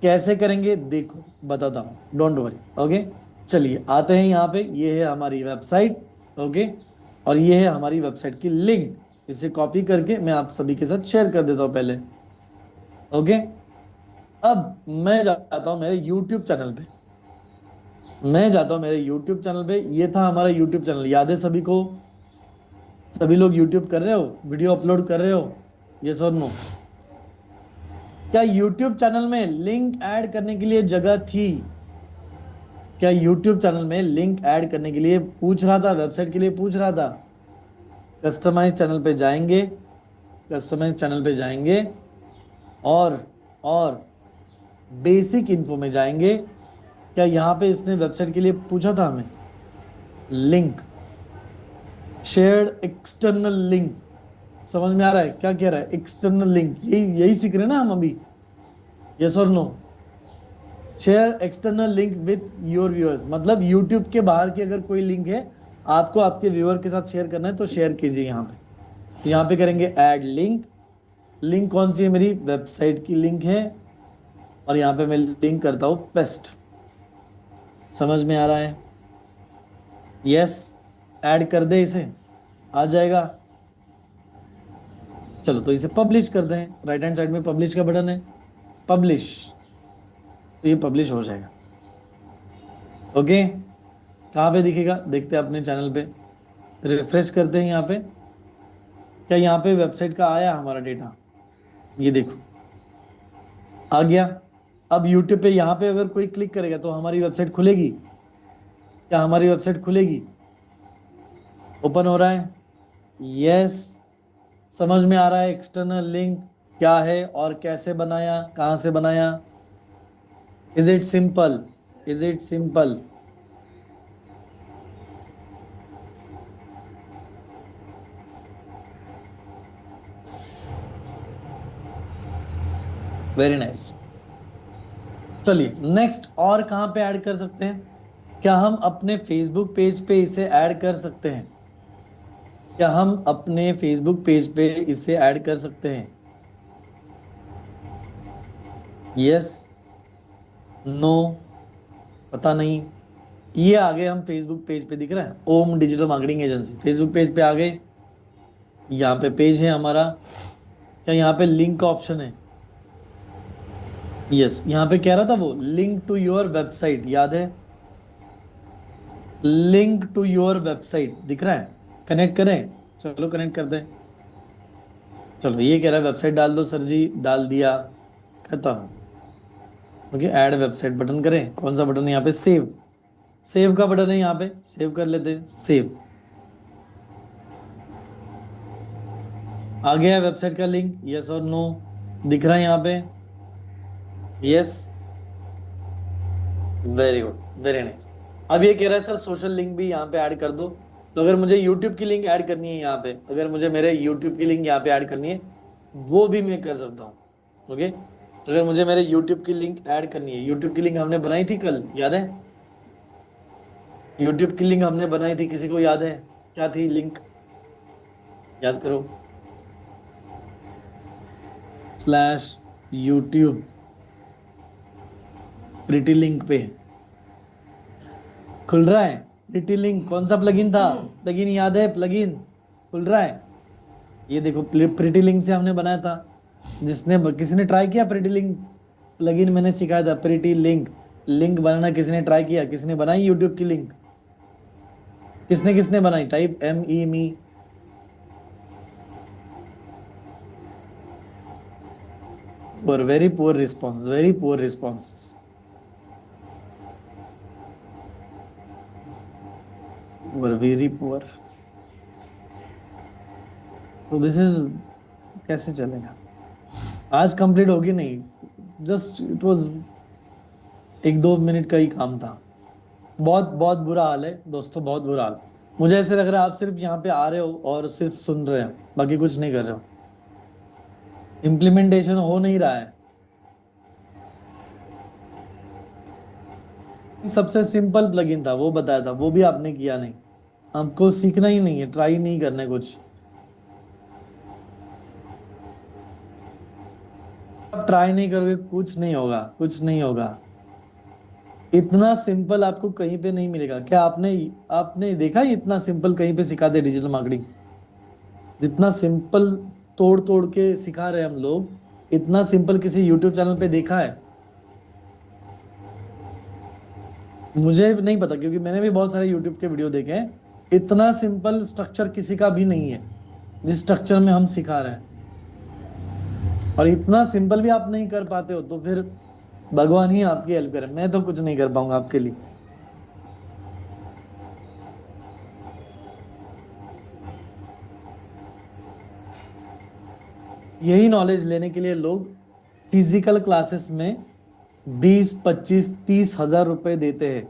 कैसे करेंगे देखो, बताता हूँ, डोंट वरी। ओके, चलिए आते हैं यहाँ पे। ये है हमारी वेबसाइट। ओके, और ये है हमारी वेबसाइट की लिंक। इसे कॉपी करके मैं आप सभी के साथ शेयर कर देता हूँ पहले। ओके, अब मैं जाता हूँ मेरे यूट्यूब चैनल पे। ये था हमारा यूट्यूब चैनल, याद है सभी को? सभी लोग यूट्यूब कर रहे हो, वीडियो अपलोड कर रहे हो? यस और नो? क्या यूट्यूब चैनल में लिंक ऐड करने के लिए जगह थी? क्या यूट्यूब चैनल में लिंक ऐड करने के लिए पूछ रहा था, वेबसाइट के लिए पूछ रहा था? कस्टमाइज चैनल पे जाएंगे, कस्टमाइज चैनल पे जाएंगे और बेसिक इन्फो में जाएंगे। क्या यहाँ पे इसने वेबसाइट के लिए पूछा था हमें? Link, shared external link. समझ में आ रहा है क्या कह रहा है? एक्सटर्नल लिंक, यही यही सीख रहे हैं ना हम अभी? यस और no? Share external link with your viewers, मतलब यूट्यूब के बाहर की अगर कोई लिंक है आपको आपके व्यूअर के साथ शेयर करना है तो शेयर कीजिए यहाँ पे। तो यहाँ पे करेंगे ऐड लिंक। लिंक कौन सी है? मेरी वेबसाइट की लिंक है, और यहाँ पे मैं लिंक करता हूँ पेस्ट। समझ में आ रहा है? यस, ऐड कर दे इसे, आ जाएगा। चलो, तो इसे पब्लिश कर दें। राइट हैंड साइड में पब्लिश का बटन है, पब्लिश, तो ये पब्लिश हो जाएगा। ओके, कहाँ पे दिखेगा देखते हैं अपने चैनल पे। रिफ्रेश करते हैं यहाँ पे। क्या यहाँ पे वेबसाइट का आया हमारा डेटा? ये देखो, आ गया। अब यूट्यूब पे यहाँ पे अगर कोई क्लिक करेगा तो हमारी वेबसाइट खुलेगी। क्या हमारी वेबसाइट खुलेगी? ओपन हो रहा है? यस। समझ में आ रहा है एक्सटर्नल लिंक क्या है और कैसे बनाया, कहाँ से बनाया? Is it simple? Is it simple? Very nice. चलिए नेक्स्ट, और कहाँ पे ऐड कर सकते हैं? क्या हम अपने फेसबुक पेज पे इसे ऐड कर सकते हैं? क्या हम अपने फेसबुक पेज पे इसे ऐड कर सकते हैं? यस, नो, पता नहीं। ये आ गए हम फेसबुक पेज पे, दिख रहा है Om digital marketing agency, Facebook page पे आ गए। यहाँ पे पेज है हमारा। क्या यहाँ पे लिंक का ऑप्शन है? यस, यहाँ पे कह रहा था वो लिंक टू योर वेबसाइट, याद है? लिंक टू योर वेबसाइट दिख रहा है। कनेक्ट करें, चलो कनेक्ट कर दें। चलो, ये कह रहा है वेबसाइट डाल दो सर जी, डाल दिया, खत्म। ओके, ऐड वेबसाइट बटन करें, कौन सा बटन है यहाँ पे? सेव, सेव का बटन है यहाँ पे, सेव कर लेते हैं, सेव। आ गया है वेबसाइट का लिंक, यस और नो दिख रहा है यहाँ पे? Yes, very good, very nice. अब ये कह रहा है सर सोशल लिंक भी यहाँ पे ऐड कर दो। तो अगर मुझे यूट्यूब की लिंक ऐड करनी है यहाँ पे, अगर मुझे मेरे यूट्यूब की लिंक यहाँ पे ऐड करनी है, वो भी मैं कर सकता हूँ। ओके, अगर मुझे मेरे यूट्यूब की लिंक ऐड करनी है, यूट्यूब की लिंक हमने बनाई थी कल, याद है? यूट्यूब की लिंक हमने बनाई थी, किसी को याद है क्या थी लिंक? याद करो। स्लैश यूट्यूब प्रीटी लिंक पे खुल रहा है। प्रीटी लिंक कौन सा प्लगइन था? प्लगइन याद है? प्लगइन खुल रहा है। ये देखो, प्रीटी लिंक से हमने बनाया था। किसी ने ट्राई किया प्रीटी लिंक प्लगइन? मैंने सिखाया था प्रीटी लिंक। लिंक बनाना किसी ने ट्राई किया? किसने बनाई यूट्यूब की लिंक? किसने किसने बनाई? टाइप ME मी। और very poor response, very poor response. और वेरी पुअर। तो दिस इज, कैसे चलेगा? आज कंप्लीट होगी नहीं, जस्ट इट वाज 1-2 मिनट का ही काम था। बहुत बहुत बुरा हाल है दोस्तों, बहुत बुरा हाल। मुझे ऐसे लग रहा है आप सिर्फ यहाँ पे आ रहे हो और सिर्फ सुन रहे हो, बाकी कुछ नहीं कर रहे हो। इम्प्लीमेंटेशन हो नहीं रहा है। सबसे सिंपल प्लगइन था वो बताया था, वो भी आपने किया नहीं। आपको सीखना ही नहीं है, ट्राई नहीं करना है कुछ। आप ट्राई नहीं करोगे कुछ नहीं होगा, कुछ नहीं होगा। इतना सिंपल आपको कहीं पे नहीं मिलेगा। क्या आपने आपने देखा है इतना सिंपल कहीं पे सिखाते डिजिटल मार्केटिंग? जितना सिंपल तोड़ तोड़ के सिखा रहे हैं हम लोग, इतना सिंपल किसी यूट्यूब चैनल पे देखा है? मुझे नहीं पता, क्योंकि मैंने भी बहुत सारे यूट्यूब के वीडियो देखे हैं। इतना सिंपल स्ट्रक्चर किसी का भी नहीं है जिस स्ट्रक्चर में हम सिखा रहे हैं। और इतना सिंपल भी आप नहीं कर पाते हो तो फिर भगवान ही आपकी हेल्प करे, मैं तो कुछ नहीं कर पाऊंगा आपके लिए। यही नॉलेज लेने के लिए लोग फिजिकल क्लासेस में 20, 25, 30 हजार रुपए देते हैं।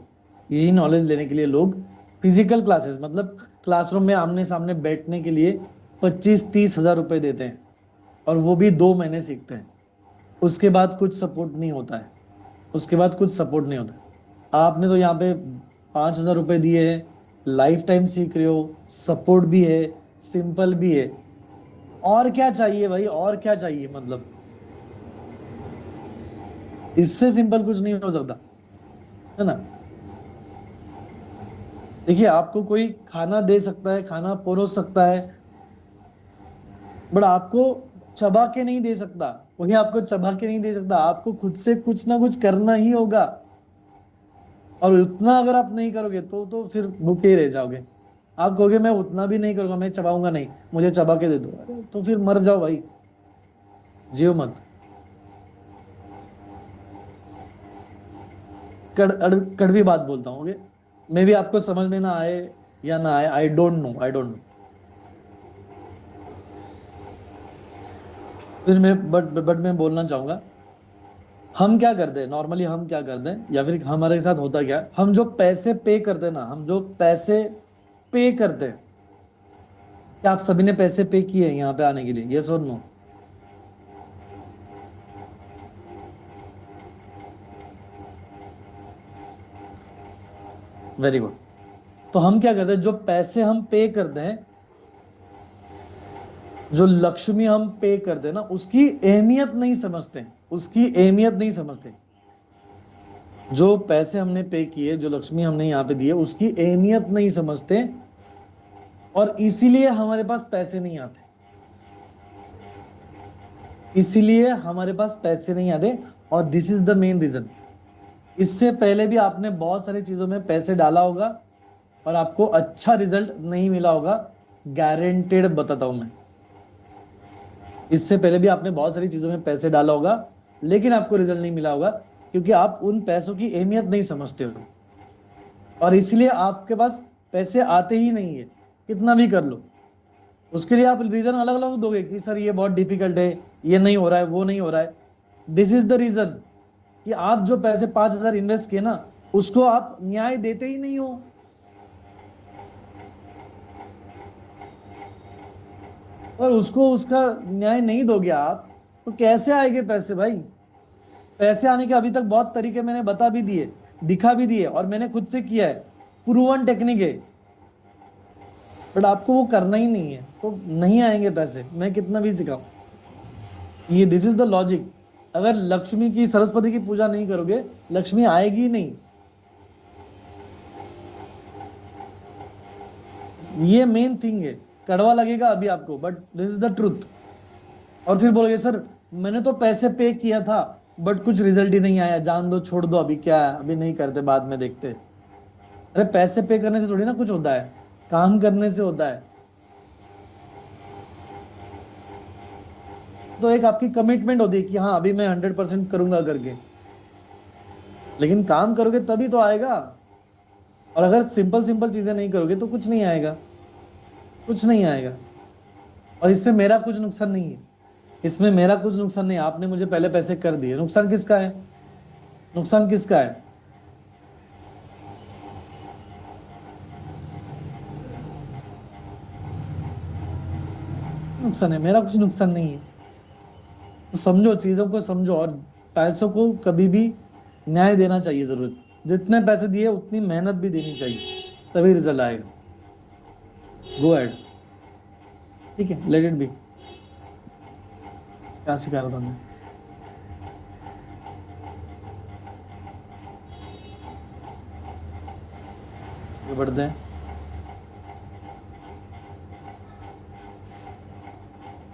यही नॉलेज लेने के लिए लोग फिजिकल क्लासेस, मतलब क्लासरूम में आमने सामने बैठने के लिए 25, 30 हजार रुपए देते हैं। और वो भी 2 महीने सीखते हैं। उसके बाद कुछ सपोर्ट नहीं होता है। उसके बाद कुछ सपोर्ट नहीं होता है। आपने तो यहाँ पे 5 हजार रुपए दिए हैं, लाइफ टाइम सीख रहे हो, सपोर्ट भी है, सिंपल भी है। और क्या चाहिए भाई, और क्या चाहिए मतलब? इससे सिंपल कुछ नहीं हो सकता, है ना? देखिए, आपको कोई खाना दे सकता है, खाना परोस सकता है, बट आपको चबा के नहीं दे सकता। कोई आपको चबा के नहीं दे सकता, आपको खुद से कुछ ना कुछ करना ही होगा। और उतना अगर आप नहीं करोगे तो फिर भूखे ही रह जाओगे। आप कहोगे मैं उतना भी नहीं करूंगा, मैं चबाऊंगा नहीं, मुझे चबा के दे दो, अरे तो फिर मर जाओ भाई, जियो मत। कड़वी बात बोलता हूँ, ओके? मे भी आपको समझ में ना आए या ना आए, I don't know, I don't know. फिर बट मैं बोलना चाहूंगा, हम क्या करते हैं नॉर्मली, हम क्या करते हैं या फिर हमारे साथ होता क्या है, हम जो पैसे पे करते हैं ना, हम जो पैसे पे करते हैं, क्या आप सभी ने पैसे पे किए हैं यहाँ पे आने के लिए? यस और नो? Very good. तो हम क्या करते हैं, जो पैसे हम पे करते हैं, जो लक्ष्मी हम पे करते हैं ना, उसकी अहमियत नहीं समझते, उसकी अहमियत नहीं समझते। जो पैसे हमने पे किए, जो लक्ष्मी हमने यहाँ पे दिए, उसकी अहमियत नहीं समझते, और इसीलिए हमारे पास पैसे नहीं आते, इसीलिए हमारे पास पैसे नहीं आते। और this is the main reason. इससे पहले भी आपने बहुत सारी चीजों में पैसे डाला होगा और आपको अच्छा रिजल्ट नहीं मिला होगा, गारंटेड बताता हूं मैं। इससे पहले भी आपने बहुत सारी चीजों में पैसे डाला होगा, लेकिन आपको रिजल्ट नहीं मिला होगा, क्योंकि आप उन पैसों की अहमियत नहीं समझते हो, और इसलिए आपके पास पैसे आते ही नहीं है, कितना भी कर लो। उसके लिए आप रीजन अलग अलग दोगे कि सर ये बहुत डिफिकल्ट है, ये नहीं हो रहा है, वो नहीं हो रहा है। दिस इज द रीजन कि आप जो पैसे 5,000 इन्वेस्ट किए ना, उसको आप न्याय देते ही नहीं हो। और उसको उसका न्याय नहीं दोगे आप, तो कैसे आएंगे पैसे भाई? पैसे आने के अभी तक बहुत तरीके मैंने बता भी दिए, दिखा भी दिए, और मैंने खुद से किया है, प्रूवन टेक्निक है। बट आपको वो करना ही नहीं है, तो नहीं आएंगे पैसे, मैं कितना भी सिखाऊं। ये दिस इज द लॉजिक। अगर लक्ष्मी की, सरस्वती की पूजा नहीं करोगे, लक्ष्मी आएगी ही नहीं। ये मेन थिंग है। कड़वा लगेगा अभी आपको, but this is the truth. और फिर बोलोगे सर मैंने तो पैसे पे किया था, बट कुछ रिजल्ट ही नहीं आया, जान दो, छोड़ दो, अभी क्या है, अभी नहीं करते, बाद में देखते। अरे पैसे पे करने से थोड़ी ना कुछ होता है, काम करने से होता है। तो एक आपकी कमिटमेंट होती है कि हाँ अभी मैं 100% करूंगा करके, लेकिन काम करोगे तभी तो आएगा। और अगर सिंपल सिंपल चीजें नहीं करोगे तो कुछ नहीं आएगा, कुछ नहीं आएगा। और इससे मेरा कुछ नुकसान नहीं है, इसमें मेरा कुछ नुकसान नहीं है। आपने मुझे पहले पैसे कर दिए, नुकसान किसका है? नुकसान किसका है? नुकसान है, मेरा कुछ नुकसान नहीं है। तो समझो, चीजों को समझो, और पैसों को कभी भी न्याय देना चाहिए। जरूरत जितने पैसे दिए उतनी मेहनत भी देनी चाहिए, तभी रिजल्ट आएगा। Go ahead. ठीक है, लेट इट बी। क्या सिखा रहा था मैं? आगे बढ़ते हैं।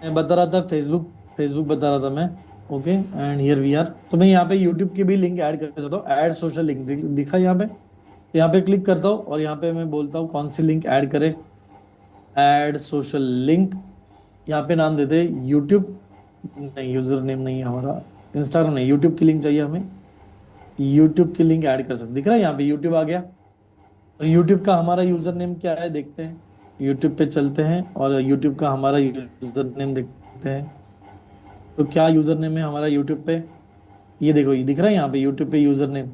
मैं बता रहा था फेसबुक, फेसबुक बता रहा था मैं। Okay, and here we are. तो मैं यहाँ पे यूट्यूब की भी लिंक ऐड कर सकता हूँ, ऐड सोशल लिंक दिखा यहाँ पे। तो यहाँ पे क्लिक करता हूँ और यहाँ पे मैं बोलता हूँ कौन सी लिंक ऐड करें। Add social link. यहाँ पे नाम देते हैं यूट्यूब। नहीं, यूजर नेम नहीं है हमारा, इंस्टाग्राम नहीं, यूट्यूब की लिंक चाहिए हमें। यूट्यूब की लिंक ऐड कर सकते, दिख रहा है यहाँ पे यूट्यूब आ गया। तो यूट्यूब का हमारा यूजर नेम क्या है देखते हैं। यूट्यूब पे चलते हैं और यूट्यूब का हमारा यूजर नेम देखते हैं। तो क्या यूजर नेम है हमारा यूट्यूब पे? ये देखो, ये दिख रहा है यहाँ पे यूट्यूब पे यूजर नेम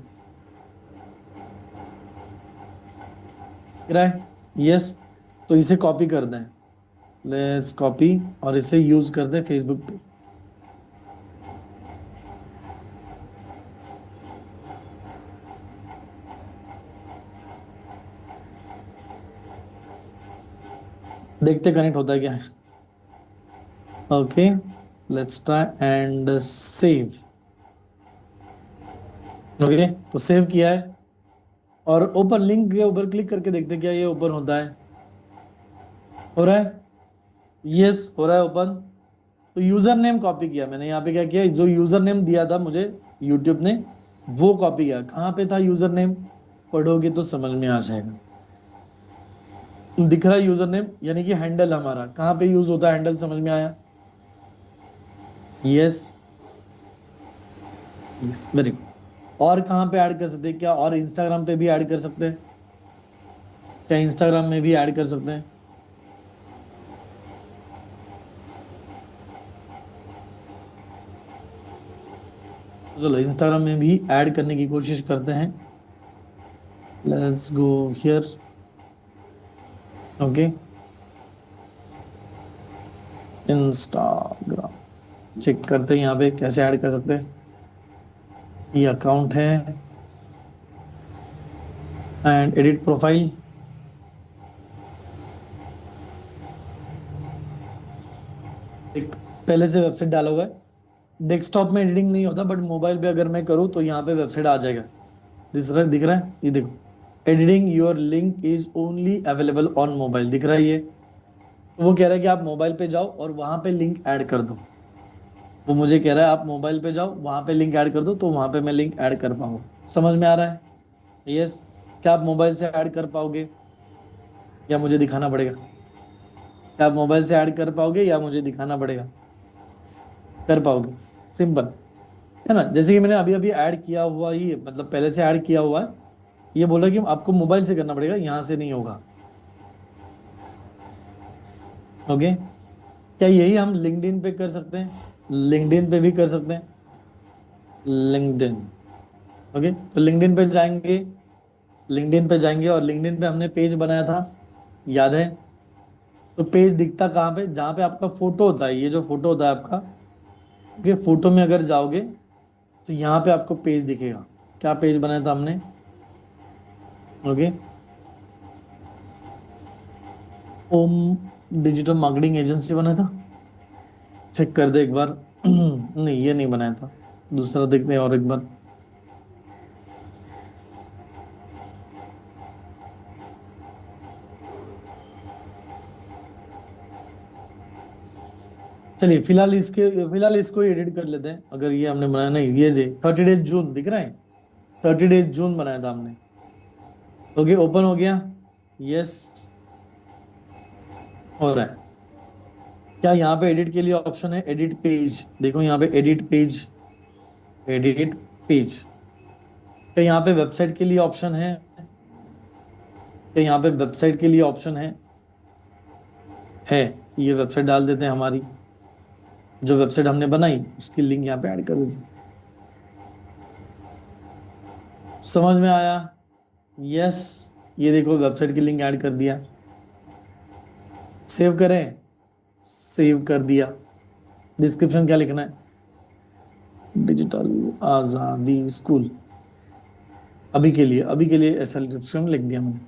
दिख रहा है। यस। तो इसे कॉपी कर दें, लेट्स कॉपी, और इसे यूज कर दें फेसबुक पे। देखते कनेक्ट होता है क्या है। Okay, let's try and save. Okay, तो सेव किया है, और ओपन लिंक के ऊपर क्लिक करके देखते हैं क्या ये ओपन होता है। हो रहा है? यस, हो रहा है ओपन। तो यूजर नेम कॉपी किया मैंने, यहाँ पे क्या किया, जो यूजर नेम दिया था मुझे यूट्यूब ने, वो कॉपी किया। कहाँ पे था यूजर नेम? पढ़ोगे तो समझ में आ जाएगा। दिख रहा है यूजर नेम, यानी कि हैंडल हमारा कहाँ पे यूज होता है, हैंडल समझ में आया? Yes, yes, very good. और कहाँ पे ऐड कर सकते हैं क्या? और इंस्टाग्राम पे भी ऐड कर सकते हैं क्या? इंस्टाग्राम में भी ऐड कर सकते हैं। चलो इंस्टाग्राम में भी ऐड करने की कोशिश करते हैं। Let's go here. Okay, Instagram check करते हैं यहाँ पे कैसे ऐड कर सकते हैं। ये अकाउंट है, एंड एडिट प्रोफाइल। एक पहले से वेबसाइट डाला हुआ है। डेस्कटॉप में एडिटिंग नहीं होता, बट मोबाइल पे अगर मैं करूँ तो यहाँ पे वेबसाइट आ जाएगा। दिख रहा है, ये देखो, editing your link is only available on mobile, दिख रहा है ये। तो वो कह रहा है कि आप मोबाइल पे जाओ और वहां पे लिंक ऐड कर दो। वो मुझे कह रहा है आप मोबाइल पे जाओ वहां पे लिंक ऐड कर दो, तो वहां पे मैं लिंक ऐड कर पाऊंगा। समझ में आ रहा है? यस। क्या आप मोबाइल से ऐड कर पाओगे या मुझे दिखाना पड़ेगा? क्या आप मोबाइल से ऐड कर पाओगे या मुझे दिखाना पड़ेगा? कर पाओगे, सिंपल है ना। जैसे कि मैंने अभी अभी ऐड किया हुआ ही है, मतलब पहले से ऐड किया हुआ है। ये बोला कि आपको मोबाइल से करना पड़ेगा, यहाँ से नहीं होगा। ओके। क्या यही हम लिंक्डइन पे कर सकते हैं? लिंक्डइन पे भी कर सकते हैं। लिंक्डइन। ओके, तो लिंक्डइन पे जाएंगे। लिंक्डइन पे जाएंगे और लिंक्डइन पे हमने पेज बनाया था, याद है? तो पेज दिखता कहाँ पे? जहाँ पे आपका फोटो होता है, ये जो फोटो होता है आपका। ओके, फोटो में अगर जाओगे तो यहाँ पे आपको पेज दिखेगा। क्या पेज बनाया था हमने? ओके, ओम डिजिटल मार्केटिंग एजेंसी बनाया था। चेक कर दे एक बार। नहीं, ये नहीं बनाया था। दूसरा देखते हैं और एक बार। चलिए, फिलहाल इसको एडिट कर लेते हैं। अगर ये हमने बनाया नहीं, ये दे 30 डेज जून दिख रहा है। 30 डेज जून बनाया था हमने। ओके, ओपन हो गया। यस, हो रहा है। क्या यहाँ पे एडिट के लिए ऑप्शन है? एडिट पेज, देखो यहाँ पे एडिट पेज। Edit page. क्या यहाँ पे वेबसाइट के लिए ऑप्शन है? क्या यहाँ पे वेबसाइट के लिए ऑप्शन है। ये वेबसाइट डाल देते हैं हमारी। जो वेबसाइट हमने बनाई उसकी लिंक यहाँ पे ऐड कर देते हैं। समझ में आया? यस। ये देखो, वेबसाइट की लिंक ऐड कर दिया। सेव करें। सेव कर दिया। डिस्क्रिप्शन क्या लिखना है? डिजिटल आजादी स्कूल। अभी के लिए ऐसा डिस्क्रिप्शन लिख दिया मैंने।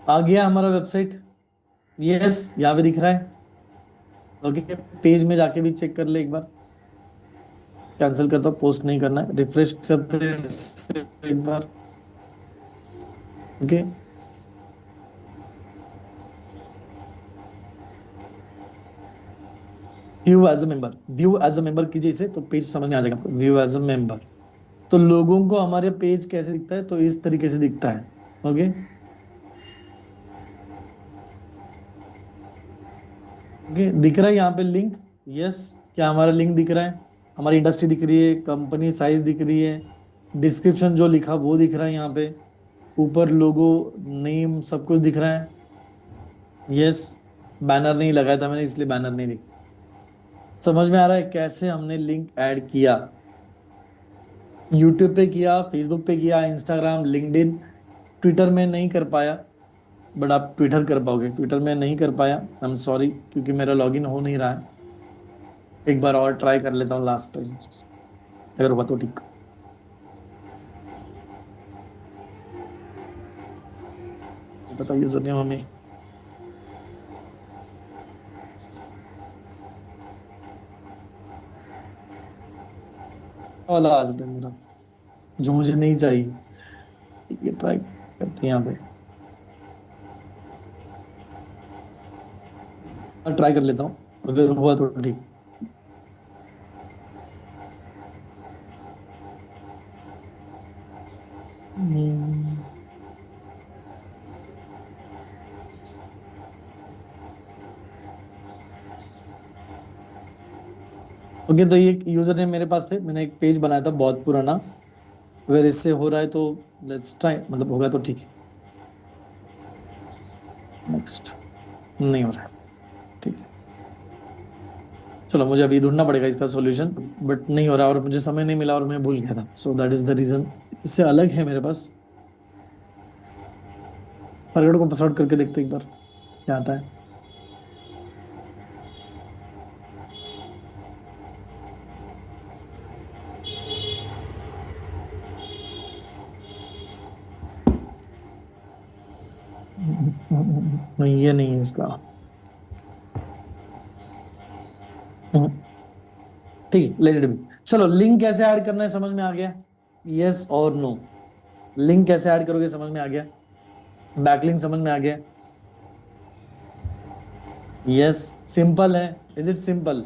आ गया हमारा वेबसाइट। यस, यहाँ पे दिख रहा है। ओके, पेज में जाके भी चेक कर ले एक बार। कैंसिल करता हूँ, पोस्ट नहीं करना है, रिफ्रेश करते हैं इसे एक बार। Okay, view as a member कीजिए इसे, तो पेज समझ में आ जाएगा आपको। View as a member. तो लोगों को हमारे पेज कैसे दिखता है? तो इस तरीके से दिखता है। ओके। ओके, दिख रहा है यहाँ पे लिंक? यस। क्या हमारा लिंक दिख रहा है? हमारी इंडस्ट्री दिख रही है, कंपनी साइज दिख रही है, डिस्क्रिप्शन जो लिखा वो दिख रहा है यहाँ पे, ऊपर लोगो, नेम, सब कुछ दिख रहा है। यस। बैनर नहीं लगाया था मैंने, इसलिए बैनर नहीं दिख। समझ में आ रहा है कैसे हमने लिंक ऐड किया? यूट्यूब पे किया, फेसबुक पे किया, इंस्टाग्राम, लिंक्डइन। ट्विटर में नहीं कर पाया, बट आप ट्विटर कर पाओगे। ट्विटर में नहीं कर पाया, आई एम सॉरी, क्योंकि मेरा लॉगिन हो नहीं रहा है। एक बार और ट्राई कर लेता हूँ लास्ट टाइम, अगर हुआ तो ठीक। पता यूजर नेम हमें वाला आ जाता है मेरा, जो मुझे नहीं चाहिए। ये ट्राई करते हैं यहाँ पे। ट्राई कर लेता हूँ, अगर हुआ तो ठीक। हम्म, ओके, तो ये यूजर नेम मेरे पास थे, मैंने एक पेज बनाया था बहुत पुराना। अगर इससे हो रहा है तो लेट्स ट्राई, मतलब होगा तो ठीक है। नेक्स्ट। नहीं हो रहा है, ठीक है। चलो, मुझे अभी ढूंढना पड़ेगा इसका सॉल्यूशन। बट नहीं हो रहा, और मुझे समय नहीं मिला और मैं भूल गया था, so that is the reason. इससे अलग है मेरे पास। फॉरवर्ड को पासवर्ड करके देखते हैं एक बार क्या आता है। नहीं ये नहीं है इसका। हम्म, ठीक है, लेट इट बी। चलो लिंक कैसे ऐड करना है समझ में आ गया? यस और नो? लिंक कैसे ऐड करोगे समझ में आ गया? बैकलिंक समझ में आ गया? यस सिंपल है। Is it simple?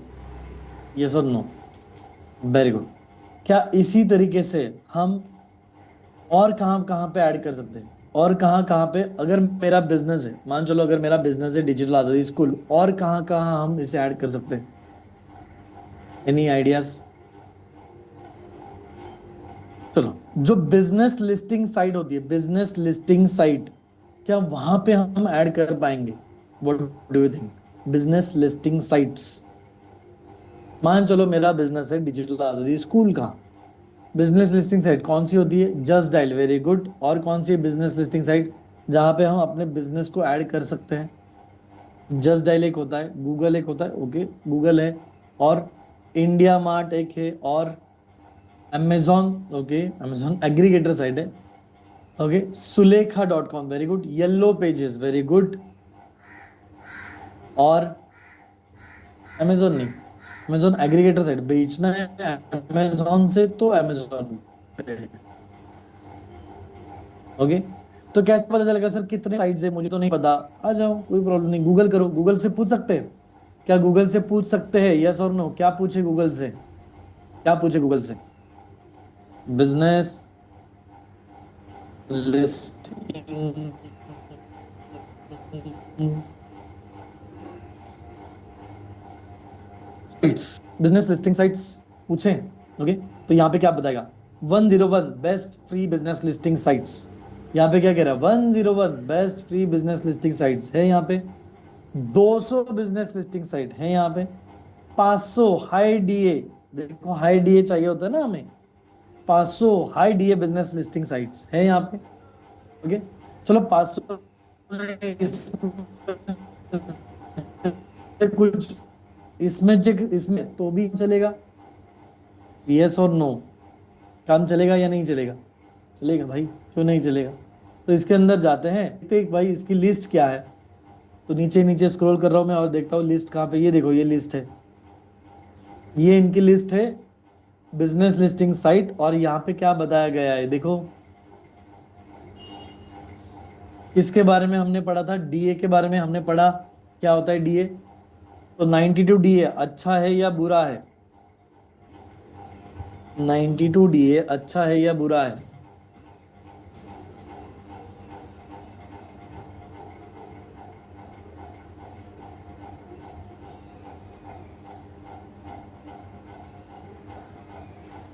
यस और नो? Very good. क्या इसी तरीके से हम और कहाँ कहाँ पे ऐड कर सकते हैं? और कहाँ कहाँ पे, अगर मेरा बिजनेस है, मान चलो अगर मेरा बिजनेस है डिजिटल आजादी स्कूल, और कहाँ कहाँ हम इसे ऐड कर सकते हैं? Any ideas? चलो, जो बिजनेस लिस्टिंग साइट होती है, बिजनेस लिस्टिंग साइट, क्या वहां पे हम ऐड कर पाएंगे? What do you think? Business listing sites, मान चलो मेरा बिजनेस है डिजिटल आजादी स्कूल का, बिजनेस लिस्टिंग साइट कौन सी होती है? Just dial, very good. और कौन सी बिजनेस लिस्टिंग साइट जहां पे हम अपने बिजनेस को ऐड कर सकते हैं? जस्ट डायल एक होता है, गूगल एक होता है, ओके गूगल है, और इंडिया मार्ट एक है, और Amazon, okay Amazon aggregator site है, ओके सुलेखा.com, very good. Yellow pages, very good. और अमेजोन नहीं, अमेजोन एग्रीगेटर साइट, बेचना है अमेजोन से तो अमेजोन पे, ओके। तो कैसे पता चलेगा सर कितने साइट्स है? मुझे तो नहीं पता। आ जाओ, कोई प्रॉब्लम नहीं, गूगल करो, गूगल से पूछ सकते हैं। क्या गूगल से पूछ सकते हैं? यस और नो? क्या पूछे गूगल से? क्या पूछे गूगल से? Business listing sites, business listing sites पूछे, ओके। तो यहाँ पे क्या बताएगा? 101 best free business listing sites. यहाँ पे क्या कह रहा है? 101 best free business listing sites है यहाँ पे। 200 बिजनेस लिस्टिंग साइट है यहाँ पे। 500 हाई डीए, देखो हाई डीए चाहिए होता है ना हमें, 500 high DA business listing sites है यहाँ पे, ओके। चलो 500 कुछ इसमें चेक, इसमें तो भी चलेगा? यस और नो? काम चलेगा या नहीं चलेगा? चलेगा भाई, क्यों नहीं चलेगा? तो इसके अंदर जाते हैं, देखते हैं भाई इसकी लिस्ट क्या है। तो नीचे नीचे स्क्रॉल कर रहा हूं मैं और देखता हूँ लिस्ट कहाँ पे। ये देखो ये लिस्ट है, ये इनकी लिस्ट है बिजनेस लिस्टिंग साइट। और यहाँ पे क्या बताया गया है देखो, किसके बारे में हमने पढ़ा था? डीए के बारे में हमने पढ़ा। क्या होता है डीए? तो 92 डीए अच्छा है या बुरा है? 92 डीए अच्छा है या बुरा है?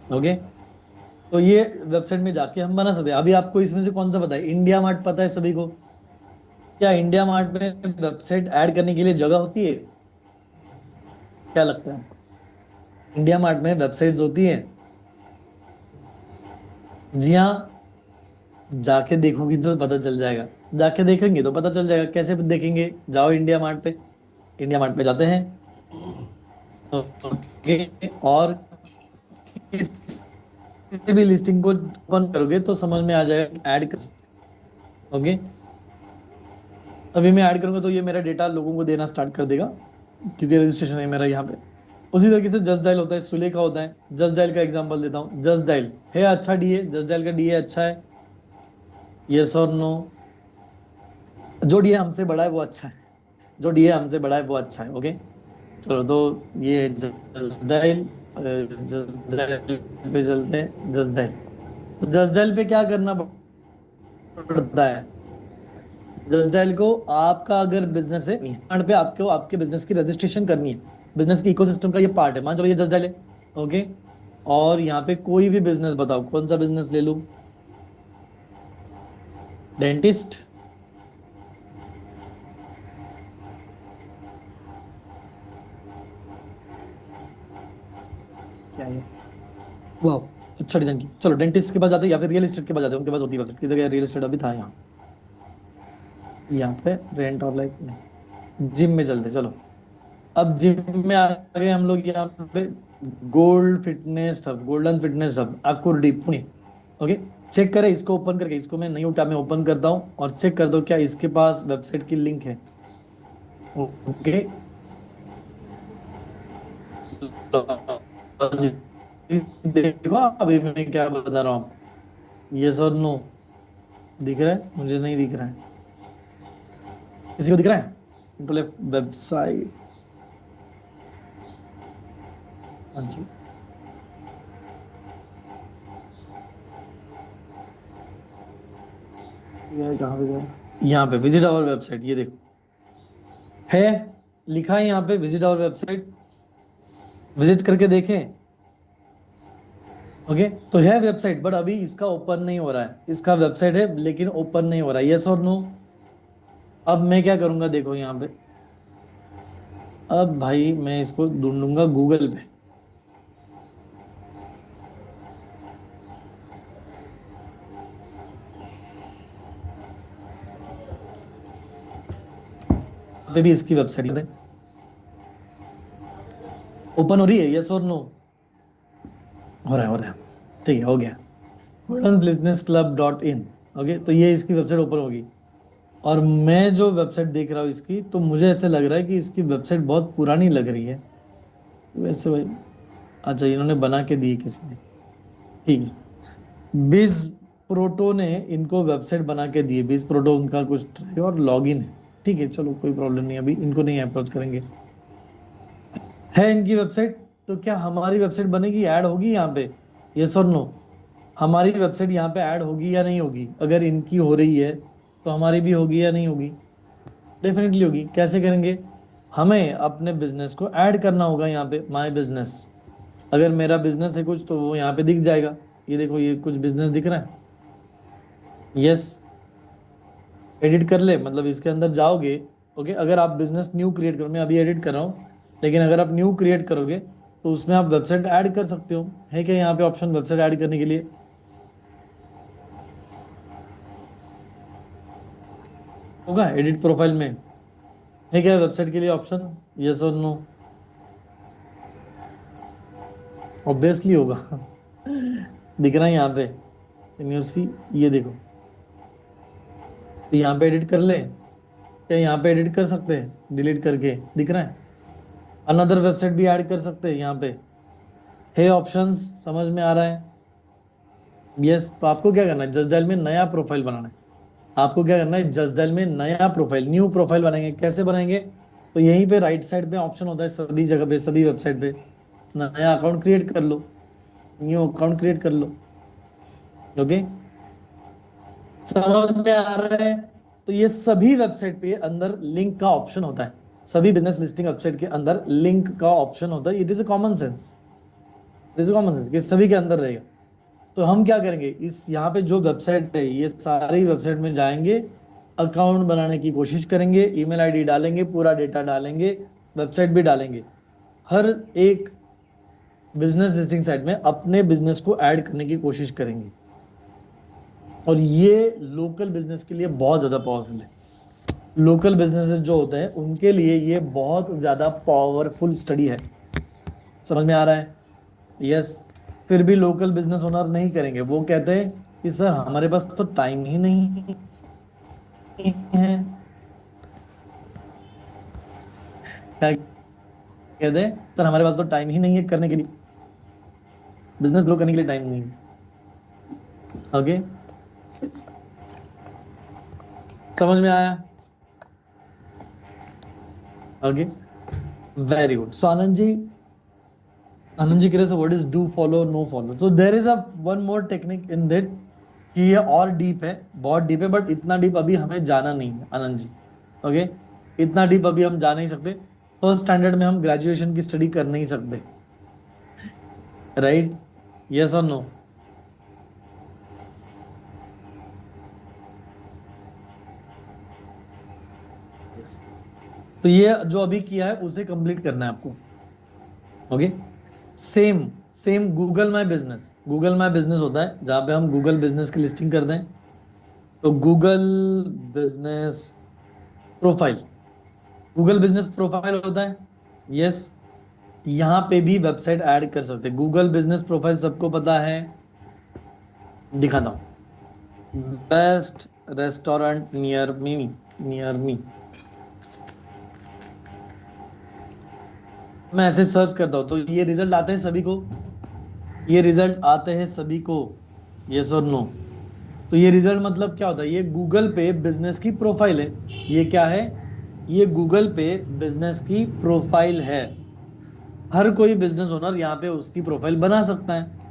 ओके, तो ये वेबसाइट में जाके हम बना सकते हैं। अभी आपको इसमें से कौन सा पता है? इंडिया मार्ट पता है सभी को? क्या इंडिया मार्ट में वेबसाइट ऐड करने के लिए जगह होती है? क्या लगता है आपको? इंडिया मार्ट में वेबसाइट्स होती है? जी हाँ, जाके देखोगी तो पता चल जाएगा। जाके देखेंगे तो पता चल जाएगा। कैसे देखेंगे? जाओ इंडिया मार्ट पे, इंडिया मार्ट पे जाते हैं, ओके। और किसी भी लिस्टिंग को ओपन करोगे तो समझ में आ जाएगा ऐड कर सकते हैं, ओके। अभी मैं ऐड करूंगा तो ये मेरा डेटा लोगों को देना स्टार्ट कर देगा, क्योंकि रजिस्ट्रेशन है मेरा यहाँ पे। उसी तरीके से जस्ट डायल होता है, सुलेखा होता है। जस्ट डायल का एग्जांपल देता हूँ, जस्ट डायल है अच्छा डीए, जस्ट डायल का डीए अच्छा है, यस और नो? जो डीए हमसे बड़ा है वो अच्छा है, जो डीए हमसे बड़ा है वो अच्छा है, ओके। चलो तो ये जस्ट डायल, जस्ट डायल पे चलते हैं। जस्ट डायल, तो जस्ट डायल पे क्या करना पड़ता है? जस्ट डायल को, आपका अगर बिजनेस है यहाँ पे, आपको आपके बिजनेस की रजिस्ट्रेशन करनी है, बिजनेस की इकोसिस्टम का ये पार्ट है। मान चलो ये जस्ट डायल है, ओके। और यहाँ पे कोई भी बिजनेस बताओ, कौन सा बिजनेस ले लूं? डेंटिस्ट? क्या है? वाह, अच्छा डिजाइन की। चलो डेंटिस्ट के पास जाते हैं, या फिर रियल एस्टेट के पास जाते हैं, उनके पास होती है वेबसाइट। किधर गया रियल एस्टेट? अभी था यहाँ, यहाँ पे रेंट और लाइक। जिम में चलते, चलो। अब जिम में आ गए हम लोग यहाँ पे। Gold fitness hub, golden fitness hub, Akurdi Pune, okay. Check करें इसको ओपन करके, इसको मैं नहीं उठा, मैं ओपन करता हूँ और चेक कर दो क्या इसके पास वेबसाइट की लिंक है। ओके, देखो अभी मैं क्या बता रहा हूँ, यस और नो दिख रहा है? मुझे नहीं दिख रहा है, किसी को दिख रहा है? कंट्रोल वेबसाइट, हाँ जी, ये कहाँ पे गया? यहाँ पे विजिट आवर वेबसाइट, ये देखो है, लिखा है यहाँ पे विजिट आवर वेबसाइट, विजिट करके देखें। ओके, तो है वेबसाइट बट अभी इसका ओपन नहीं हो रहा है, इसका वेबसाइट है लेकिन ओपन नहीं हो रहा है, यस और नो? अब मैं क्या करूंगा देखो यहाँ पे, अब भाई मैं इसको ढूंढूंगा गूगल पे। पे भी इसकी वेबसाइट है, ओपन हो रही है, यस और नो? हो रहा है, हो रहा है, ठीक है, हो गया, goldenfitnessclub.in। ओके, तो ये इसकी वेबसाइट ओपन होगी और मैं जो वेबसाइट देख रहा हूँ इसकी, तो मुझे ऐसे लग रहा है कि इसकी वेबसाइट बहुत पुरानी लग रही है वैसे भाई। अच्छा, इन्होंने बना के दी किसी ने, ठीक है, बिज प्रोटो ने इनको वेबसाइट बना के दी है, बिज प्रोटो उनका कुछ है और लॉगिन है, ठीक है, चलो कोई प्रॉब्लम नहीं, अभी इनको नहीं अप्रोच करेंगे, है इनकी वेबसाइट। तो क्या हमारी वेबसाइट बनेगी, ऐड होगी यहाँ पे, यस और नो? हमारी वेबसाइट यहाँ पे ऐड होगी या नहीं होगी? अगर इनकी हो रही है तो हमारी भी होगी या नहीं होगी? डेफिनेटली होगी। कैसे करेंगे? हमें अपने बिजनेस को ऐड करना होगा यहाँ पे, माय बिजनेस। अगर मेरा बिजनेस है कुछ तो वो यहाँ पे दिख जाएगा, ये देखो ये कुछ बिजनेस दिख रहा है, यस, एडिट कर ले, मतलब इसके अंदर जाओगे। ओके, अगर आप बिजनेस न्यू क्रिएट करो, मैं अभी एडिट कर रहा हूँ, लेकिन अगर आप न्यू क्रिएट करोगे तो उसमें आप वेबसाइट ऐड कर सकते हो, है क्या यहाँ पे ऑप्शन वेबसाइट ऐड करने के लिए? होगा एडिट प्रोफाइल में, है क्या वेबसाइट के लिए ऑप्शन, यस और नो? ऑब्वियसली होगा दिख रहा है यहाँ पे, कैन यू सी? ये देखो, तो यहाँ पे एडिट कर ले, क्या यहाँ पे एडिट कर सकते हैं डिलीट करके, दिख रहा है? अनदर वेबसाइट भी ऐड कर सकते हैं यहाँ पे, है ऑप्शंस, समझ में आ रहा है? यस, तो आपको क्या करना है, जस्ट डायल में नया प्रोफाइल बनाना है। आपको क्या करना है, जस्ट डायल में नया प्रोफाइल, न्यू प्रोफाइल बनाएंगे, कैसे बनाएंगे? तो यहीं पे राइट साइड पे ऑप्शन होता है, सभी जगह पे, सभी वेबसाइट पे, नया अकाउंट क्रिएट कर लो, न्यू अकाउंट क्रिएट कर लो। ओके, समझ में आ रहा है? तो ये सभी वेबसाइट पे अंदर लिंक का ऑप्शन होता है, सभी बिजनेस लिस्टिंग वेबसाइट के अंदर लिंक का ऑप्शन होता है, it is a common sense, it is common sense कि सभी के अंदर रहेगा। तो हम क्या करेंगे, इस यहाँ पे जो वेबसाइट है ये सारी वेबसाइट में जाएंगे, अकाउंट बनाने की कोशिश करेंगे, ईमेल आईडी डालेंगे, पूरा डेटा डालेंगे, वेबसाइट भी डालेंगे, हर एक बिजनेस लिस्टिंग साइट में अपने बिजनेस को ऐड करने की कोशिश करेंगे। और ये लोकल बिजनेस के लिए बहुत ज़्यादा पावरफुल है, लोकल बिजनेसेस जो होते हैं उनके लिए ये बहुत ज़्यादा पावरफुल स्टडी है, समझ में आ रहा है? यस, फिर भी लोकल बिजनेस ओनर नहीं करेंगे, वो कहते हैं कि सर हमारे पास तो टाइम ही नहीं है, क्या कहते हैं, सर हमारे पास तो टाइम ही नहीं है करने के लिए, बिजनेस ग्रो करने के लिए टाइम नहीं है। ओके, समझ में आया? Okay, very good. So Anand ji कह रहे what is do follow no follow, so there is a one more technique in that, कि ये और डीप है, बहुत डीप है, बट इतना डीप अभी हमें जाना नहीं है आनंद जी। ओके, इतना डीप अभी हम जा नहीं सकते, फर्स्ट स्टैंडर्ड में हम ग्रेजुएशन की स्टडी कर नहीं सकते, राइट? यस और नो? यस, तो ये जो अभी किया है उसे कंप्लीट करना है आपको। Okay, same same Google my business, Google my business होता है जहां पे हम गूगल बिजनेस की लिस्टिंग कर दें, तो Google business profile, Google business profile होता है, यस, यहाँ पे भी वेबसाइट ऐड कर सकते हैं, गूगल बिजनेस प्रोफाइल सबको पता है, दिखाता हूँ। Best restaurant near me. मैं ऐसे सर्च करता हूँ तो ये रिजल्ट आते हैं सभी को, ये रिजल्ट आते हैं सभी को, यस और नो। तो ये रिजल्ट मतलब क्या होता है, ये गूगल पे बिजनेस की प्रोफाइल है। ये क्या है, ये गूगल पे बिजनेस की प्रोफाइल है। हर कोई बिजनेस ओनर यहाँ पे उसकी प्रोफाइल बना सकता है।